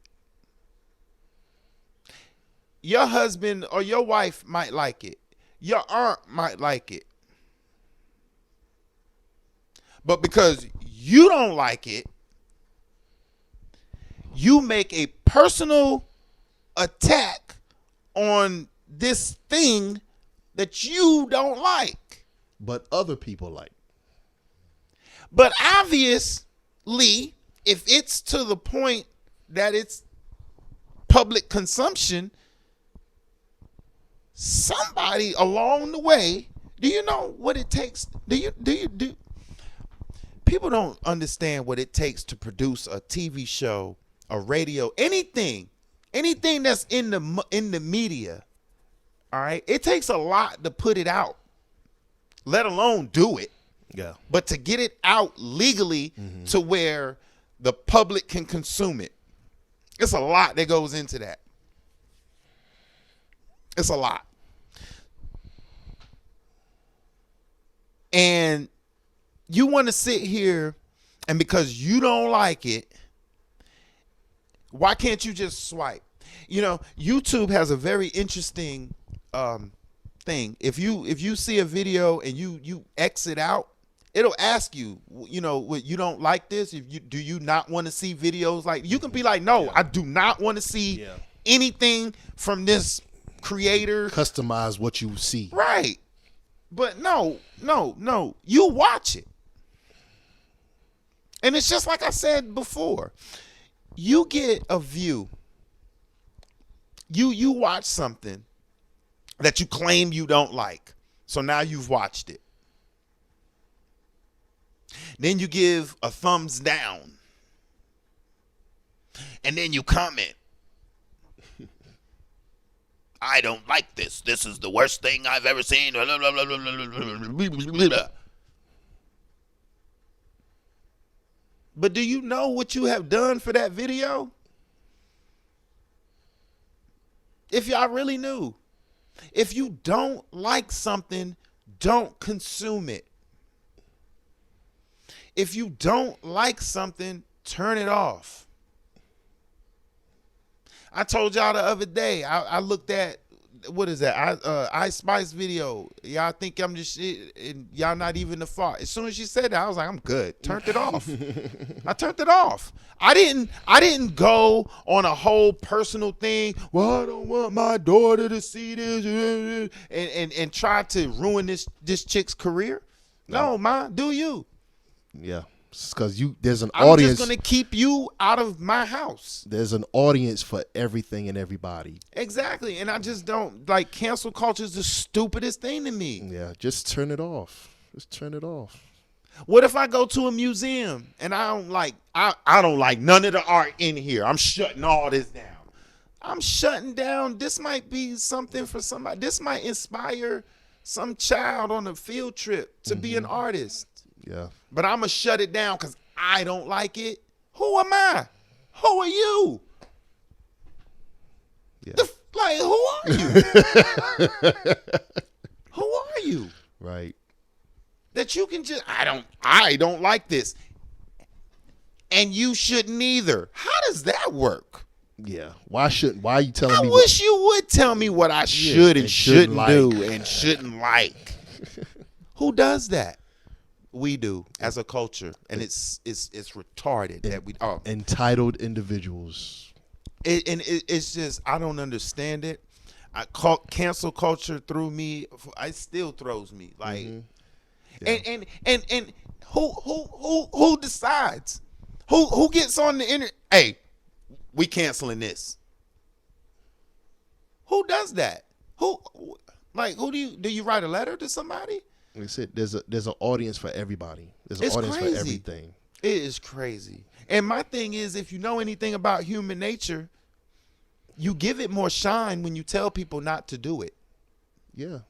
Your husband or your wife might like it. Your aunt might like it. But because you don't like it, you make a personal attack on this thing that you don't like. But other people like. But obviously, if it's to the point that it's public consumption, somebody along the way, do you know what it takes? Do people don't understand what it takes to produce a TV show, a radio, anything that's in the media. All right, it takes a lot to put it out, let alone do it. Yeah. But to get it out legally to where the public can consume it, it's a lot that goes into that. It's a lot. And you want to sit here, and because you don't like it, why can't you just swipe? You know, YouTube has a very interesting thing. If you see a video and you exit out, it'll ask you, you know, what, you don't like this? Do you not want to see videos like? You can be like, no, I do not want to see anything from this creator. Customize what you see. Right. But no, you watch it. And it's just like I said before. You get a view. You watch something that you claim you don't like. So now you've watched it. Then you give a thumbs down. And then you comment. I don't like this. This is the worst thing I've ever seen. But do you know what you have done for that video? If y'all really knew. If you don't like something, don't consume it. If you don't like something, turn it off. I told y'all the other day, I looked at, what is that? Ice Spice video. Y'all think I'm just shit, and y'all not even the fault. As soon as she said that, I was like, I'm good. Turned it off. I turned it off. I didn't go on a whole personal thing. Well, I don't want my daughter to see this and try to ruin this chick's career. No, ma, do you? Yeah, because there's an I'm audience. just gonna keep you out of my house. There's an audience for everything and everybody. Exactly, and I just don't like cancel culture is the stupidest thing to me. Yeah, just turn it off. Just turn it off. What if I go to a museum and I don't like none of the art in here? I'm shutting all this down. I'm shutting down. This might be something for somebody. This might inspire some child on a field trip to be an artist. Yeah. But I'm going to shut it down because I don't like it. Who am I? Who are you? Yeah. Like, who are you? Who are you? Right. That you can just, I don't like this. And you shouldn't either. How does that work? Yeah. Why are you telling me? I wish you would tell me what I should and shouldn't like. do and shouldn't like. Who does that? We do as a culture, and it's retarded that we entitled individuals. It's just I don't understand it. Cancel culture threw me. It still throws me like, and who decides? Who gets on the internet? Hey, we canceling this. Who does that? Who do you write a letter to somebody? Like I said, there's an audience for everybody. There's an audience for everything. It is crazy. And my thing is, if you know anything about human nature, you give it more shine when you tell people not to do it. Yeah.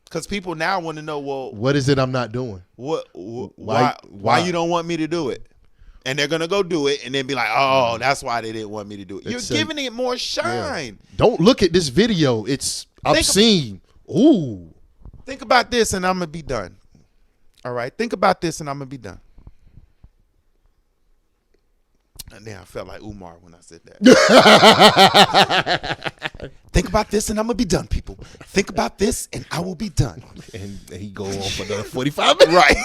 Because people now want to know, well, what is it I'm not doing? Why you don't want me to do it? And they're gonna go do it, and then be like, "Oh, that's why they didn't want me to do it." You're giving it more shine. Yeah. Don't look at this video; it's obscene. Ooh. Think about this, and I'm gonna be done. All right, think about this, and I'm gonna be done. And then I felt like Umar when I said that. Think about this, and I'm gonna be done, people. Think about this, and I will be done. And he go on for another 45 minutes.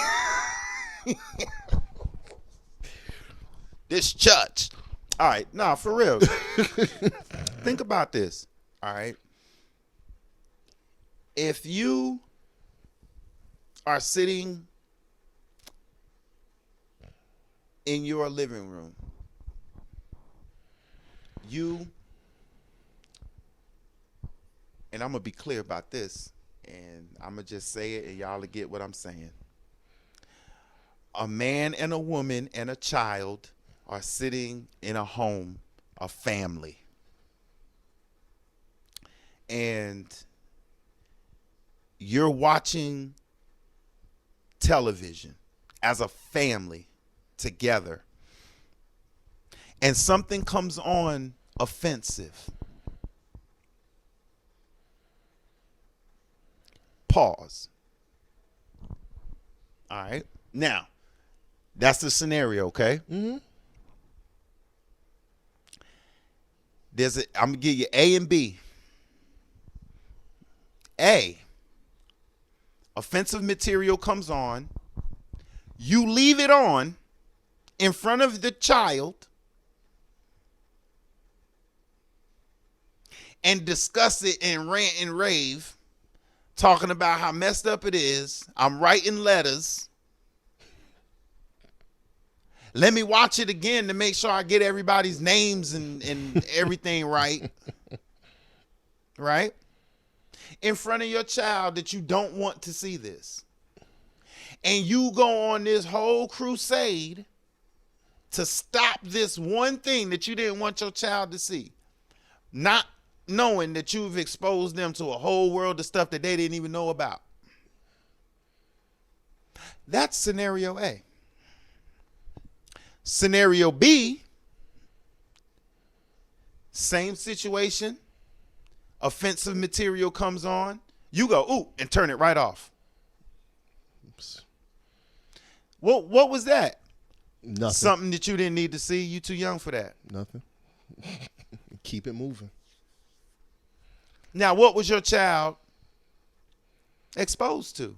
Right. This church. All right, nah, for real. Think about this. All right. If you are sitting in your living room, and I'm going to be clear about this, and I'm going to just say it, and y'all will get what I'm saying. A man and a woman and a child are sitting in a home, a family. And you're watching television as a family together. And something comes on offensive. Pause. All right. Now, that's the scenario, okay? Mm-hmm. I'm going to give you A and B. A, offensive material comes on. You leave it on in front of the child and discuss it and rant and rave, talking about how messed up it is. I'm writing letters. Let me watch it again to make sure I get everybody's names and everything right. Right? In front of your child that you don't want to see this. And you go on this whole crusade to stop this one thing that you didn't want your child to see. Not knowing that you've exposed them to a whole world of stuff that they didn't even know about. That's scenario A. Scenario B, same situation, offensive material comes on, you go, ooh, and turn it right off. Oops. What was that? Nothing. Something that you didn't need to see? You too young for that. Nothing. Keep it moving. Now, what was your child exposed to?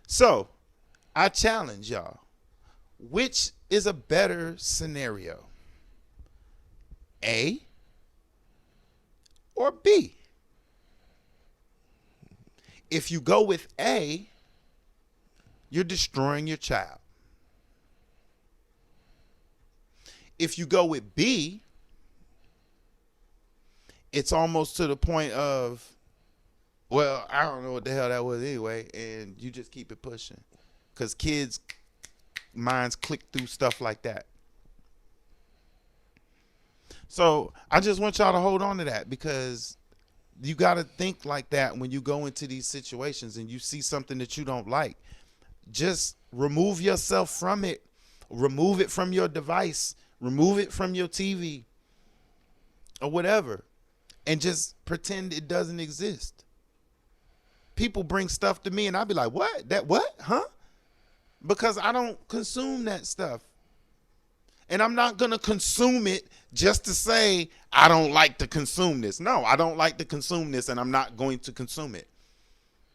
So, I challenge y'all. Which is a better scenario? A or B? If you go with A, you're destroying your child. If you go with B, it's almost to the point of, well, I don't know what the hell that was anyway, and you just keep it pushing. Because kids' minds click through stuff like that. So I just want y'all to hold on to that, because you got to think like that when you go into these situations and you see something that you don't like. Just remove yourself from it. Remove it from your device. Remove it from your TV or whatever, and just pretend it doesn't exist. People bring stuff to me and I'll be like, what? That what? Huh? Because I don't consume that stuff. And I'm not going to consume it just to say I don't like to consume this. No, I don't like to consume this, and I'm not going to consume it.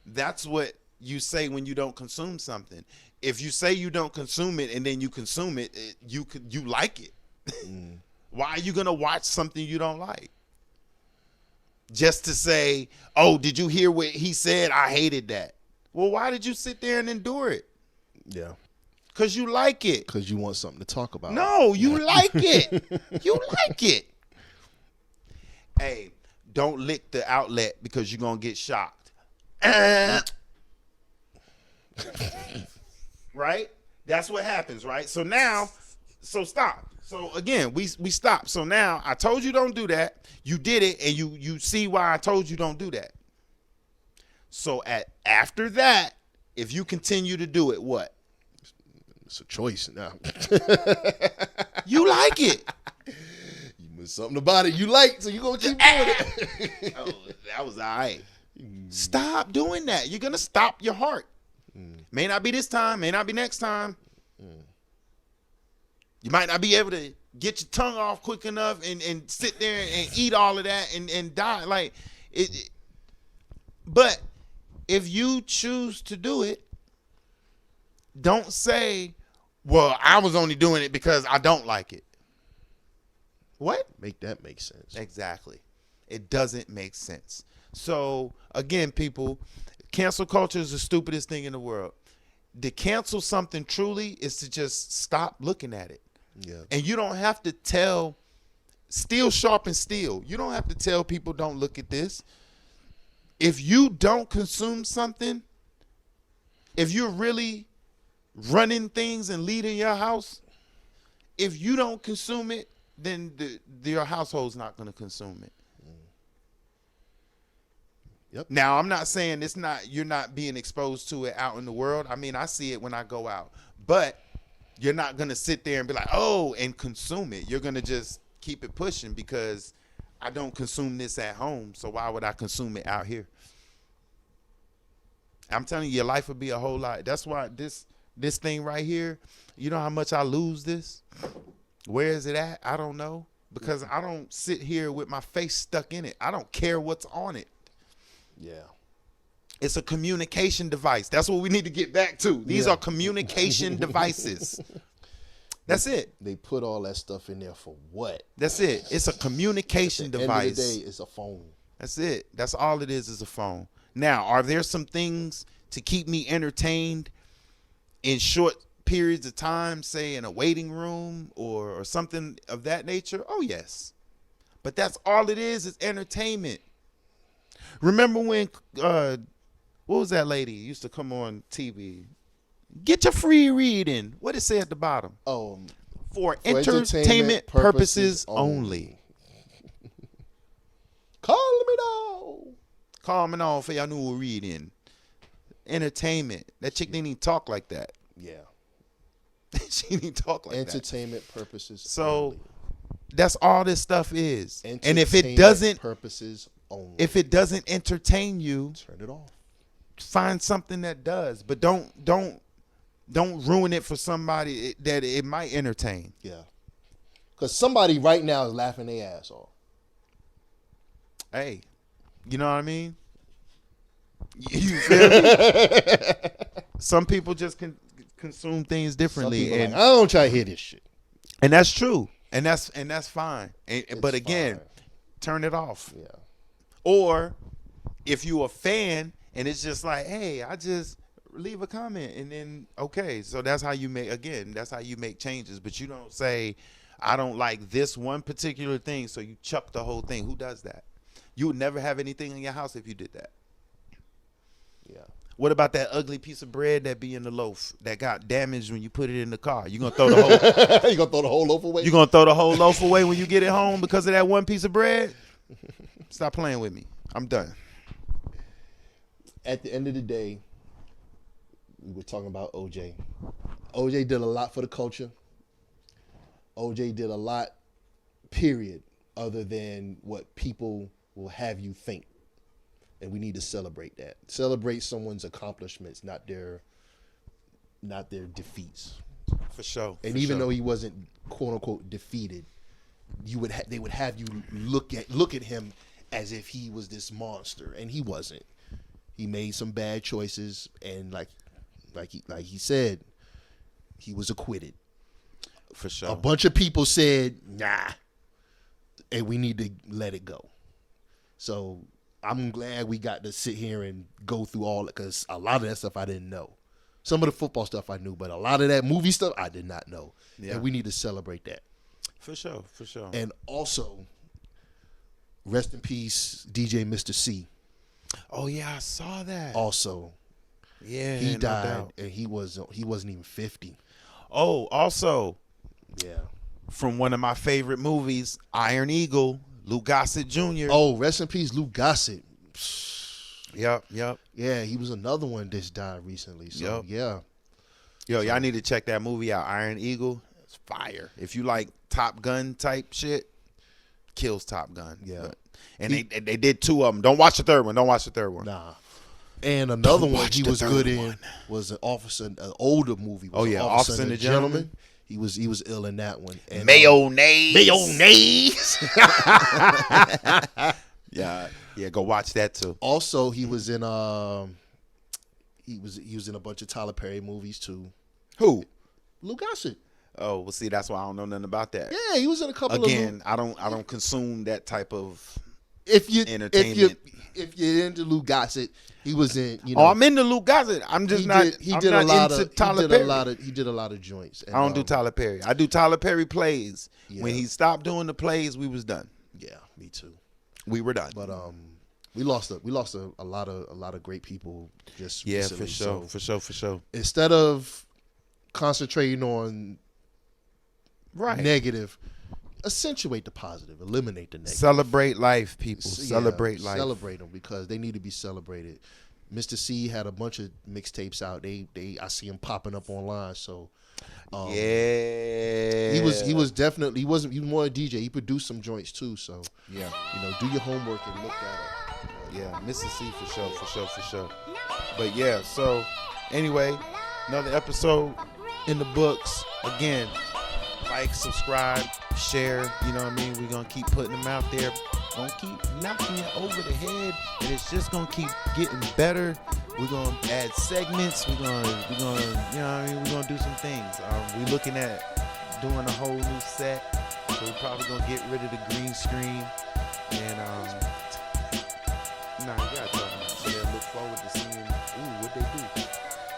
That's what you say when you don't consume something. If you say you don't consume it and then you consume it, you like it. Why are you going to watch something you don't like? Just to say, oh, did you hear what he said? I hated that. Well, why did you sit there and endure it? Yeah. Because you like it. Because you want something to talk about. No, you like it. You like it. Hey, don't lick the outlet because you're going to get shocked. Right? That's what happens, right? So now, stop. So again, we stop. So now I told you don't do that. You did it, and you see why I told you don't do that. So after that, if you continue to do it, what? It's a choice now. You like it. There's something about it you like, so you're going to keep doing it. Oh, that was all right. Stop doing that. You're going to stop your heart. May not be this time, may not be next time. You might not be able to get your tongue off quick enough and sit there and eat all of that and die. Like it. But if you choose to do it, don't say, well, I was only doing it because I don't like it. What? Make that make sense. Exactly. It doesn't make sense. So, again, people, cancel culture is the stupidest thing in the world. To cancel something truly is to just stop looking at it. Yeah. And you don't have to tell, steel sharpens steel. You don't have to tell people don't look at this. If you don't consume something, if you're really running things and leading your house, if you don't consume it, then your household's not going to consume it. Yep. Now, I'm not saying you're not being exposed to it out in the world. I mean, I see it when I go out, but you're not going to sit there and be like, oh, and consume it. You're going to just keep it pushing because I don't consume this at home. So why would I consume it out here? I'm telling you, your life would be a whole lot. That's why this thing right here, you know how much I lose this? Where is it at? I don't know, because I don't sit here with my face stuck in it. I don't care what's on it. Yeah. It's a communication device. That's what we need to get back to. These Yeah. are communication devices. That's it. They put all that stuff in there for what? That's it. It's a communication At the device. end of the day, it's a phone. That's it. That's all it is a phone. Now, are there some things to keep me entertained in short periods of time, say in a waiting room or something of that nature? Oh, yes. But that's all it is entertainment. Remember when, what was that lady used to come on TV? Get your free reading. What did it say at the bottom? Oh, For entertainment purposes only. Call me now. Calm and all for y'all new reading. Entertainment. That chick didn't even talk like that. Yeah. She didn't even talk like that. Entertainment purposes So only. that's all this stuff is. And if it Entertainment doesn't, purposes only. if it doesn't entertain you, Turn it off. find something that does. But don't ruin it for somebody that it might entertain. Yeah. Because somebody right now is laughing their ass off. Hey, you know what I mean? You feel me? Some people just can consume things Some differently, people and like, I don't try to hear this shit. and that's true, and that's fine. But It's again, fine. turn it off. Yeah. Or if you a fan and it's just like, hey, I just leave a comment and then okay, so that's how you make changes. But you don't say, I don't like this one particular thing, so you chuck the whole thing. Who does that? You would never have anything in your house if you did that. Yeah. What about that ugly piece of bread that be in the loaf that got damaged when you put it in the car? You gonna throw the whole You gonna throw the whole loaf away? You gonna throw the whole loaf away when you get it home because of that one piece of bread? Stop playing with me. I'm done. At the end of the day, we were talking about OJ. OJ did a lot for the culture. OJ did a lot, period, other than what people will have you think. And we need to celebrate that. Celebrate someone's accomplishments, not their defeats. For sure. And even though he wasn't quote unquote defeated, they would have you look at him as if he was this monster, and he wasn't. He made some bad choices, and like he said, he was acquitted. For sure. A bunch of people said, nah, and we need to let it go. So I'm glad we got to sit here and go through all it, because a lot of that stuff I didn't know. Some of the football stuff I knew, but a lot of that movie stuff I did not know. Yeah. And we need to celebrate that. For sure, for sure. And also, rest in peace, DJ Mr. C. Oh yeah, I saw that. Also, yeah, he no died, doubt. and he wasn't even 50. Oh, also, yeah, from one of my favorite movies, Iron Eagle, Lou Gossett Jr. Oh, rest in peace, Lou Gossett. Yep. Yeah, he was another one that's died recently. So yeah. Yo, y'all need to check that movie out, Iron Eagle. It's fire. If you like Top Gun type shit, kills Top Gun. Yeah. And they did two of them. Don't watch the third one. Nah. And another one he was good in was an older movie. Officer and the Gentleman. He was ill in that one. And, Mayonnaise. Yeah, go watch that too. Also, he was in he was in a bunch of Tyler Perry movies too. Who? Lou Gossett. Oh, well, see, that's why I don't know nothing about that. Yeah, he was in a couple Again, of. I don't consume that type of entertainment. If you're into Lou Gossett, he was in. You know, I'm into Lou Gossett. I'm just not. He did a lot of joints. And, I don't do Tyler Perry. I do Tyler Perry plays. Yeah. When he stopped doing the plays, we was done. Yeah, me too. We were done. But we lost a lot of great people just recently. For sure. Instead of concentrating on negative, accentuate the positive, eliminate the negative. Celebrate life, people. Celebrate life. Celebrate them because they need to be celebrated. Mr. C had a bunch of mixtapes out. I see him popping up online. So he was definitely he was more a DJ. He produced some joints too. So yeah, do your homework and look that up. Yeah, Mr. C for sure. But yeah, so anyway, another episode in the books. Again, like, subscribe, share. You know what I mean? We're gonna keep putting them out there. Gonna keep knocking it over the head, and it's just gonna keep getting better. We're gonna add segments. We're gonna, you know what I mean? We're gonna do some things. We're looking at doing a whole new set, so we're probably gonna get rid of the green screen, and you gotta tell them so they'll look forward to seeing what they do.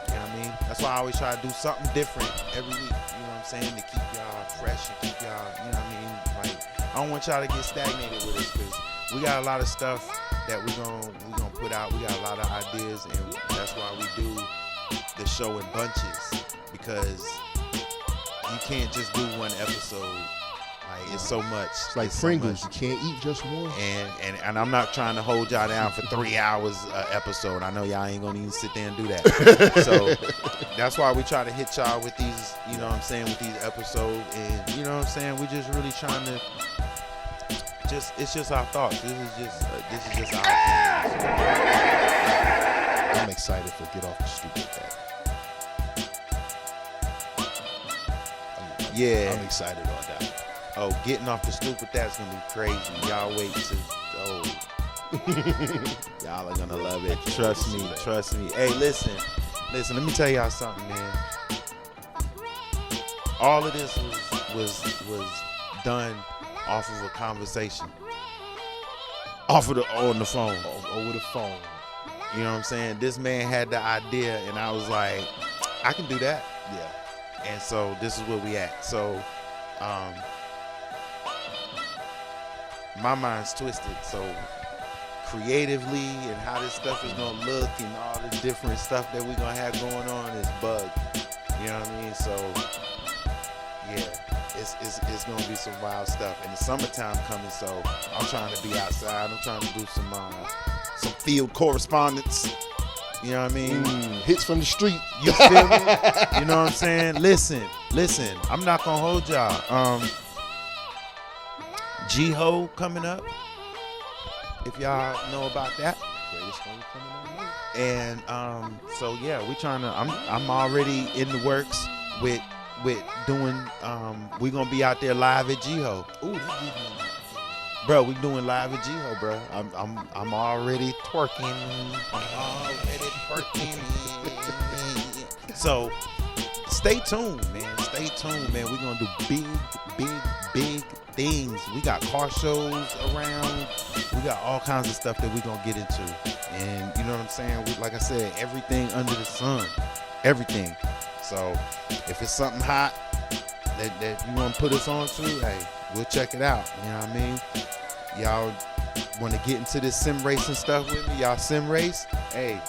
You know what I mean? That's why I always try to do something different every week. You know what I'm saying? To keep y'all fresh and keep y'all, you know what I mean? Like, I don't want y'all to get stagnated with us, because we got a lot of stuff that we're gonna put out. We got a lot of ideas, and that's why we do the show in bunches, because you can't just do one episode. Like it's so much. It's like so Pringles. much. You can't eat just one. And I'm not trying to hold y'all down for 3 hours episode. I know y'all ain't gonna even sit there and do that. So that's why we try to hit y'all with these, you know what I'm saying, with these episodes. And you know what I'm saying, we just really trying to it's just our thoughts. This is just our opinions. I'm excited for Get Off the Stoop with that. Yeah. I'm excited about that. Oh, getting off the stoop with that's gonna be crazy. Y'all wait y'all are gonna love it. Trust me. Hey, listen. Let me tell y'all something, man. All of this was done off of a conversation, on the phone, over the phone. You know what I'm saying? This man had the idea, and I was like, I can do that. Yeah. And so this is where we at. So, my mind's twisted. So creatively and how this stuff is gonna look and all the different stuff that we're gonna have going on is bugged. You know what I mean? So yeah, it's gonna be some wild stuff. And the summertime coming, so I'm trying to be outside. I'm trying to do some field correspondence. You know what I mean? Hits from the street. You feel me? You know what I'm saying? Listen. I'm not gonna hold y'all. G-Ho coming up. If y'all know about that. Greatest one coming on. And so yeah, we trying to. I'm already in the works with doing. We gonna be out there live at G-Ho. Ooh, that gives me. Bro, we doing live at G-Ho, bro. I'm already twerking. So stay tuned, man. We're gonna do big things. We got car shows around. We got all kinds of stuff that we're gonna get into. And you know what I'm saying? Like I said, everything under the sun. Everything. So if it's something hot that you want to put us on to, hey, we'll check it out. You know what I mean? Y'all want to get into this sim racing stuff with me? Y'all sim race? Hey,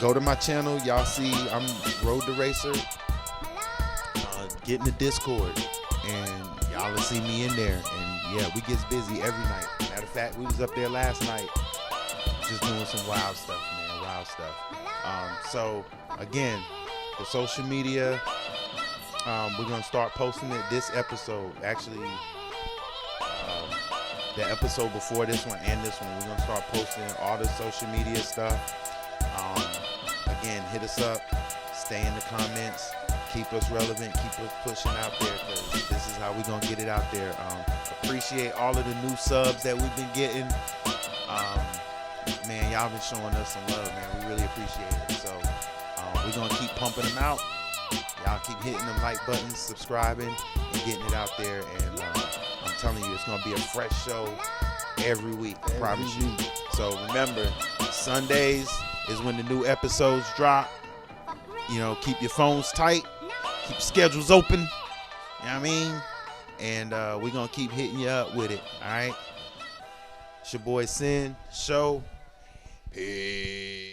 go to my channel. Y'all see I'm Road to Racer. Get in the Discord, and y'all will see me in there. And yeah, we gets busy every night. Matter of fact, we was up there last night just doing some wild stuff, man. Wild stuff. So again, the social media, we're gonna start posting it this episode. Actually, the episode before this one and this one, we're gonna start posting all the social media stuff. Again, hit us up, stay in the comments, keep us relevant, keep us pushing out there, because this is how we're gonna get it out there. Appreciate all of the new subs that we've been getting. Man, y'all been showing us some love, man. We really appreciate it. So we're gonna keep pumping them out. Y'all keep hitting them like buttons, subscribing, and getting it out there. And I'm telling you, it's gonna be a fresh show every week. I promise you. So remember, Sundays is when the new episodes drop. You know, keep your phones tight, keep your schedules open. You know what I mean? And we're gonna keep hitting you up with it. All right. It's your boy Sin Show. Peace.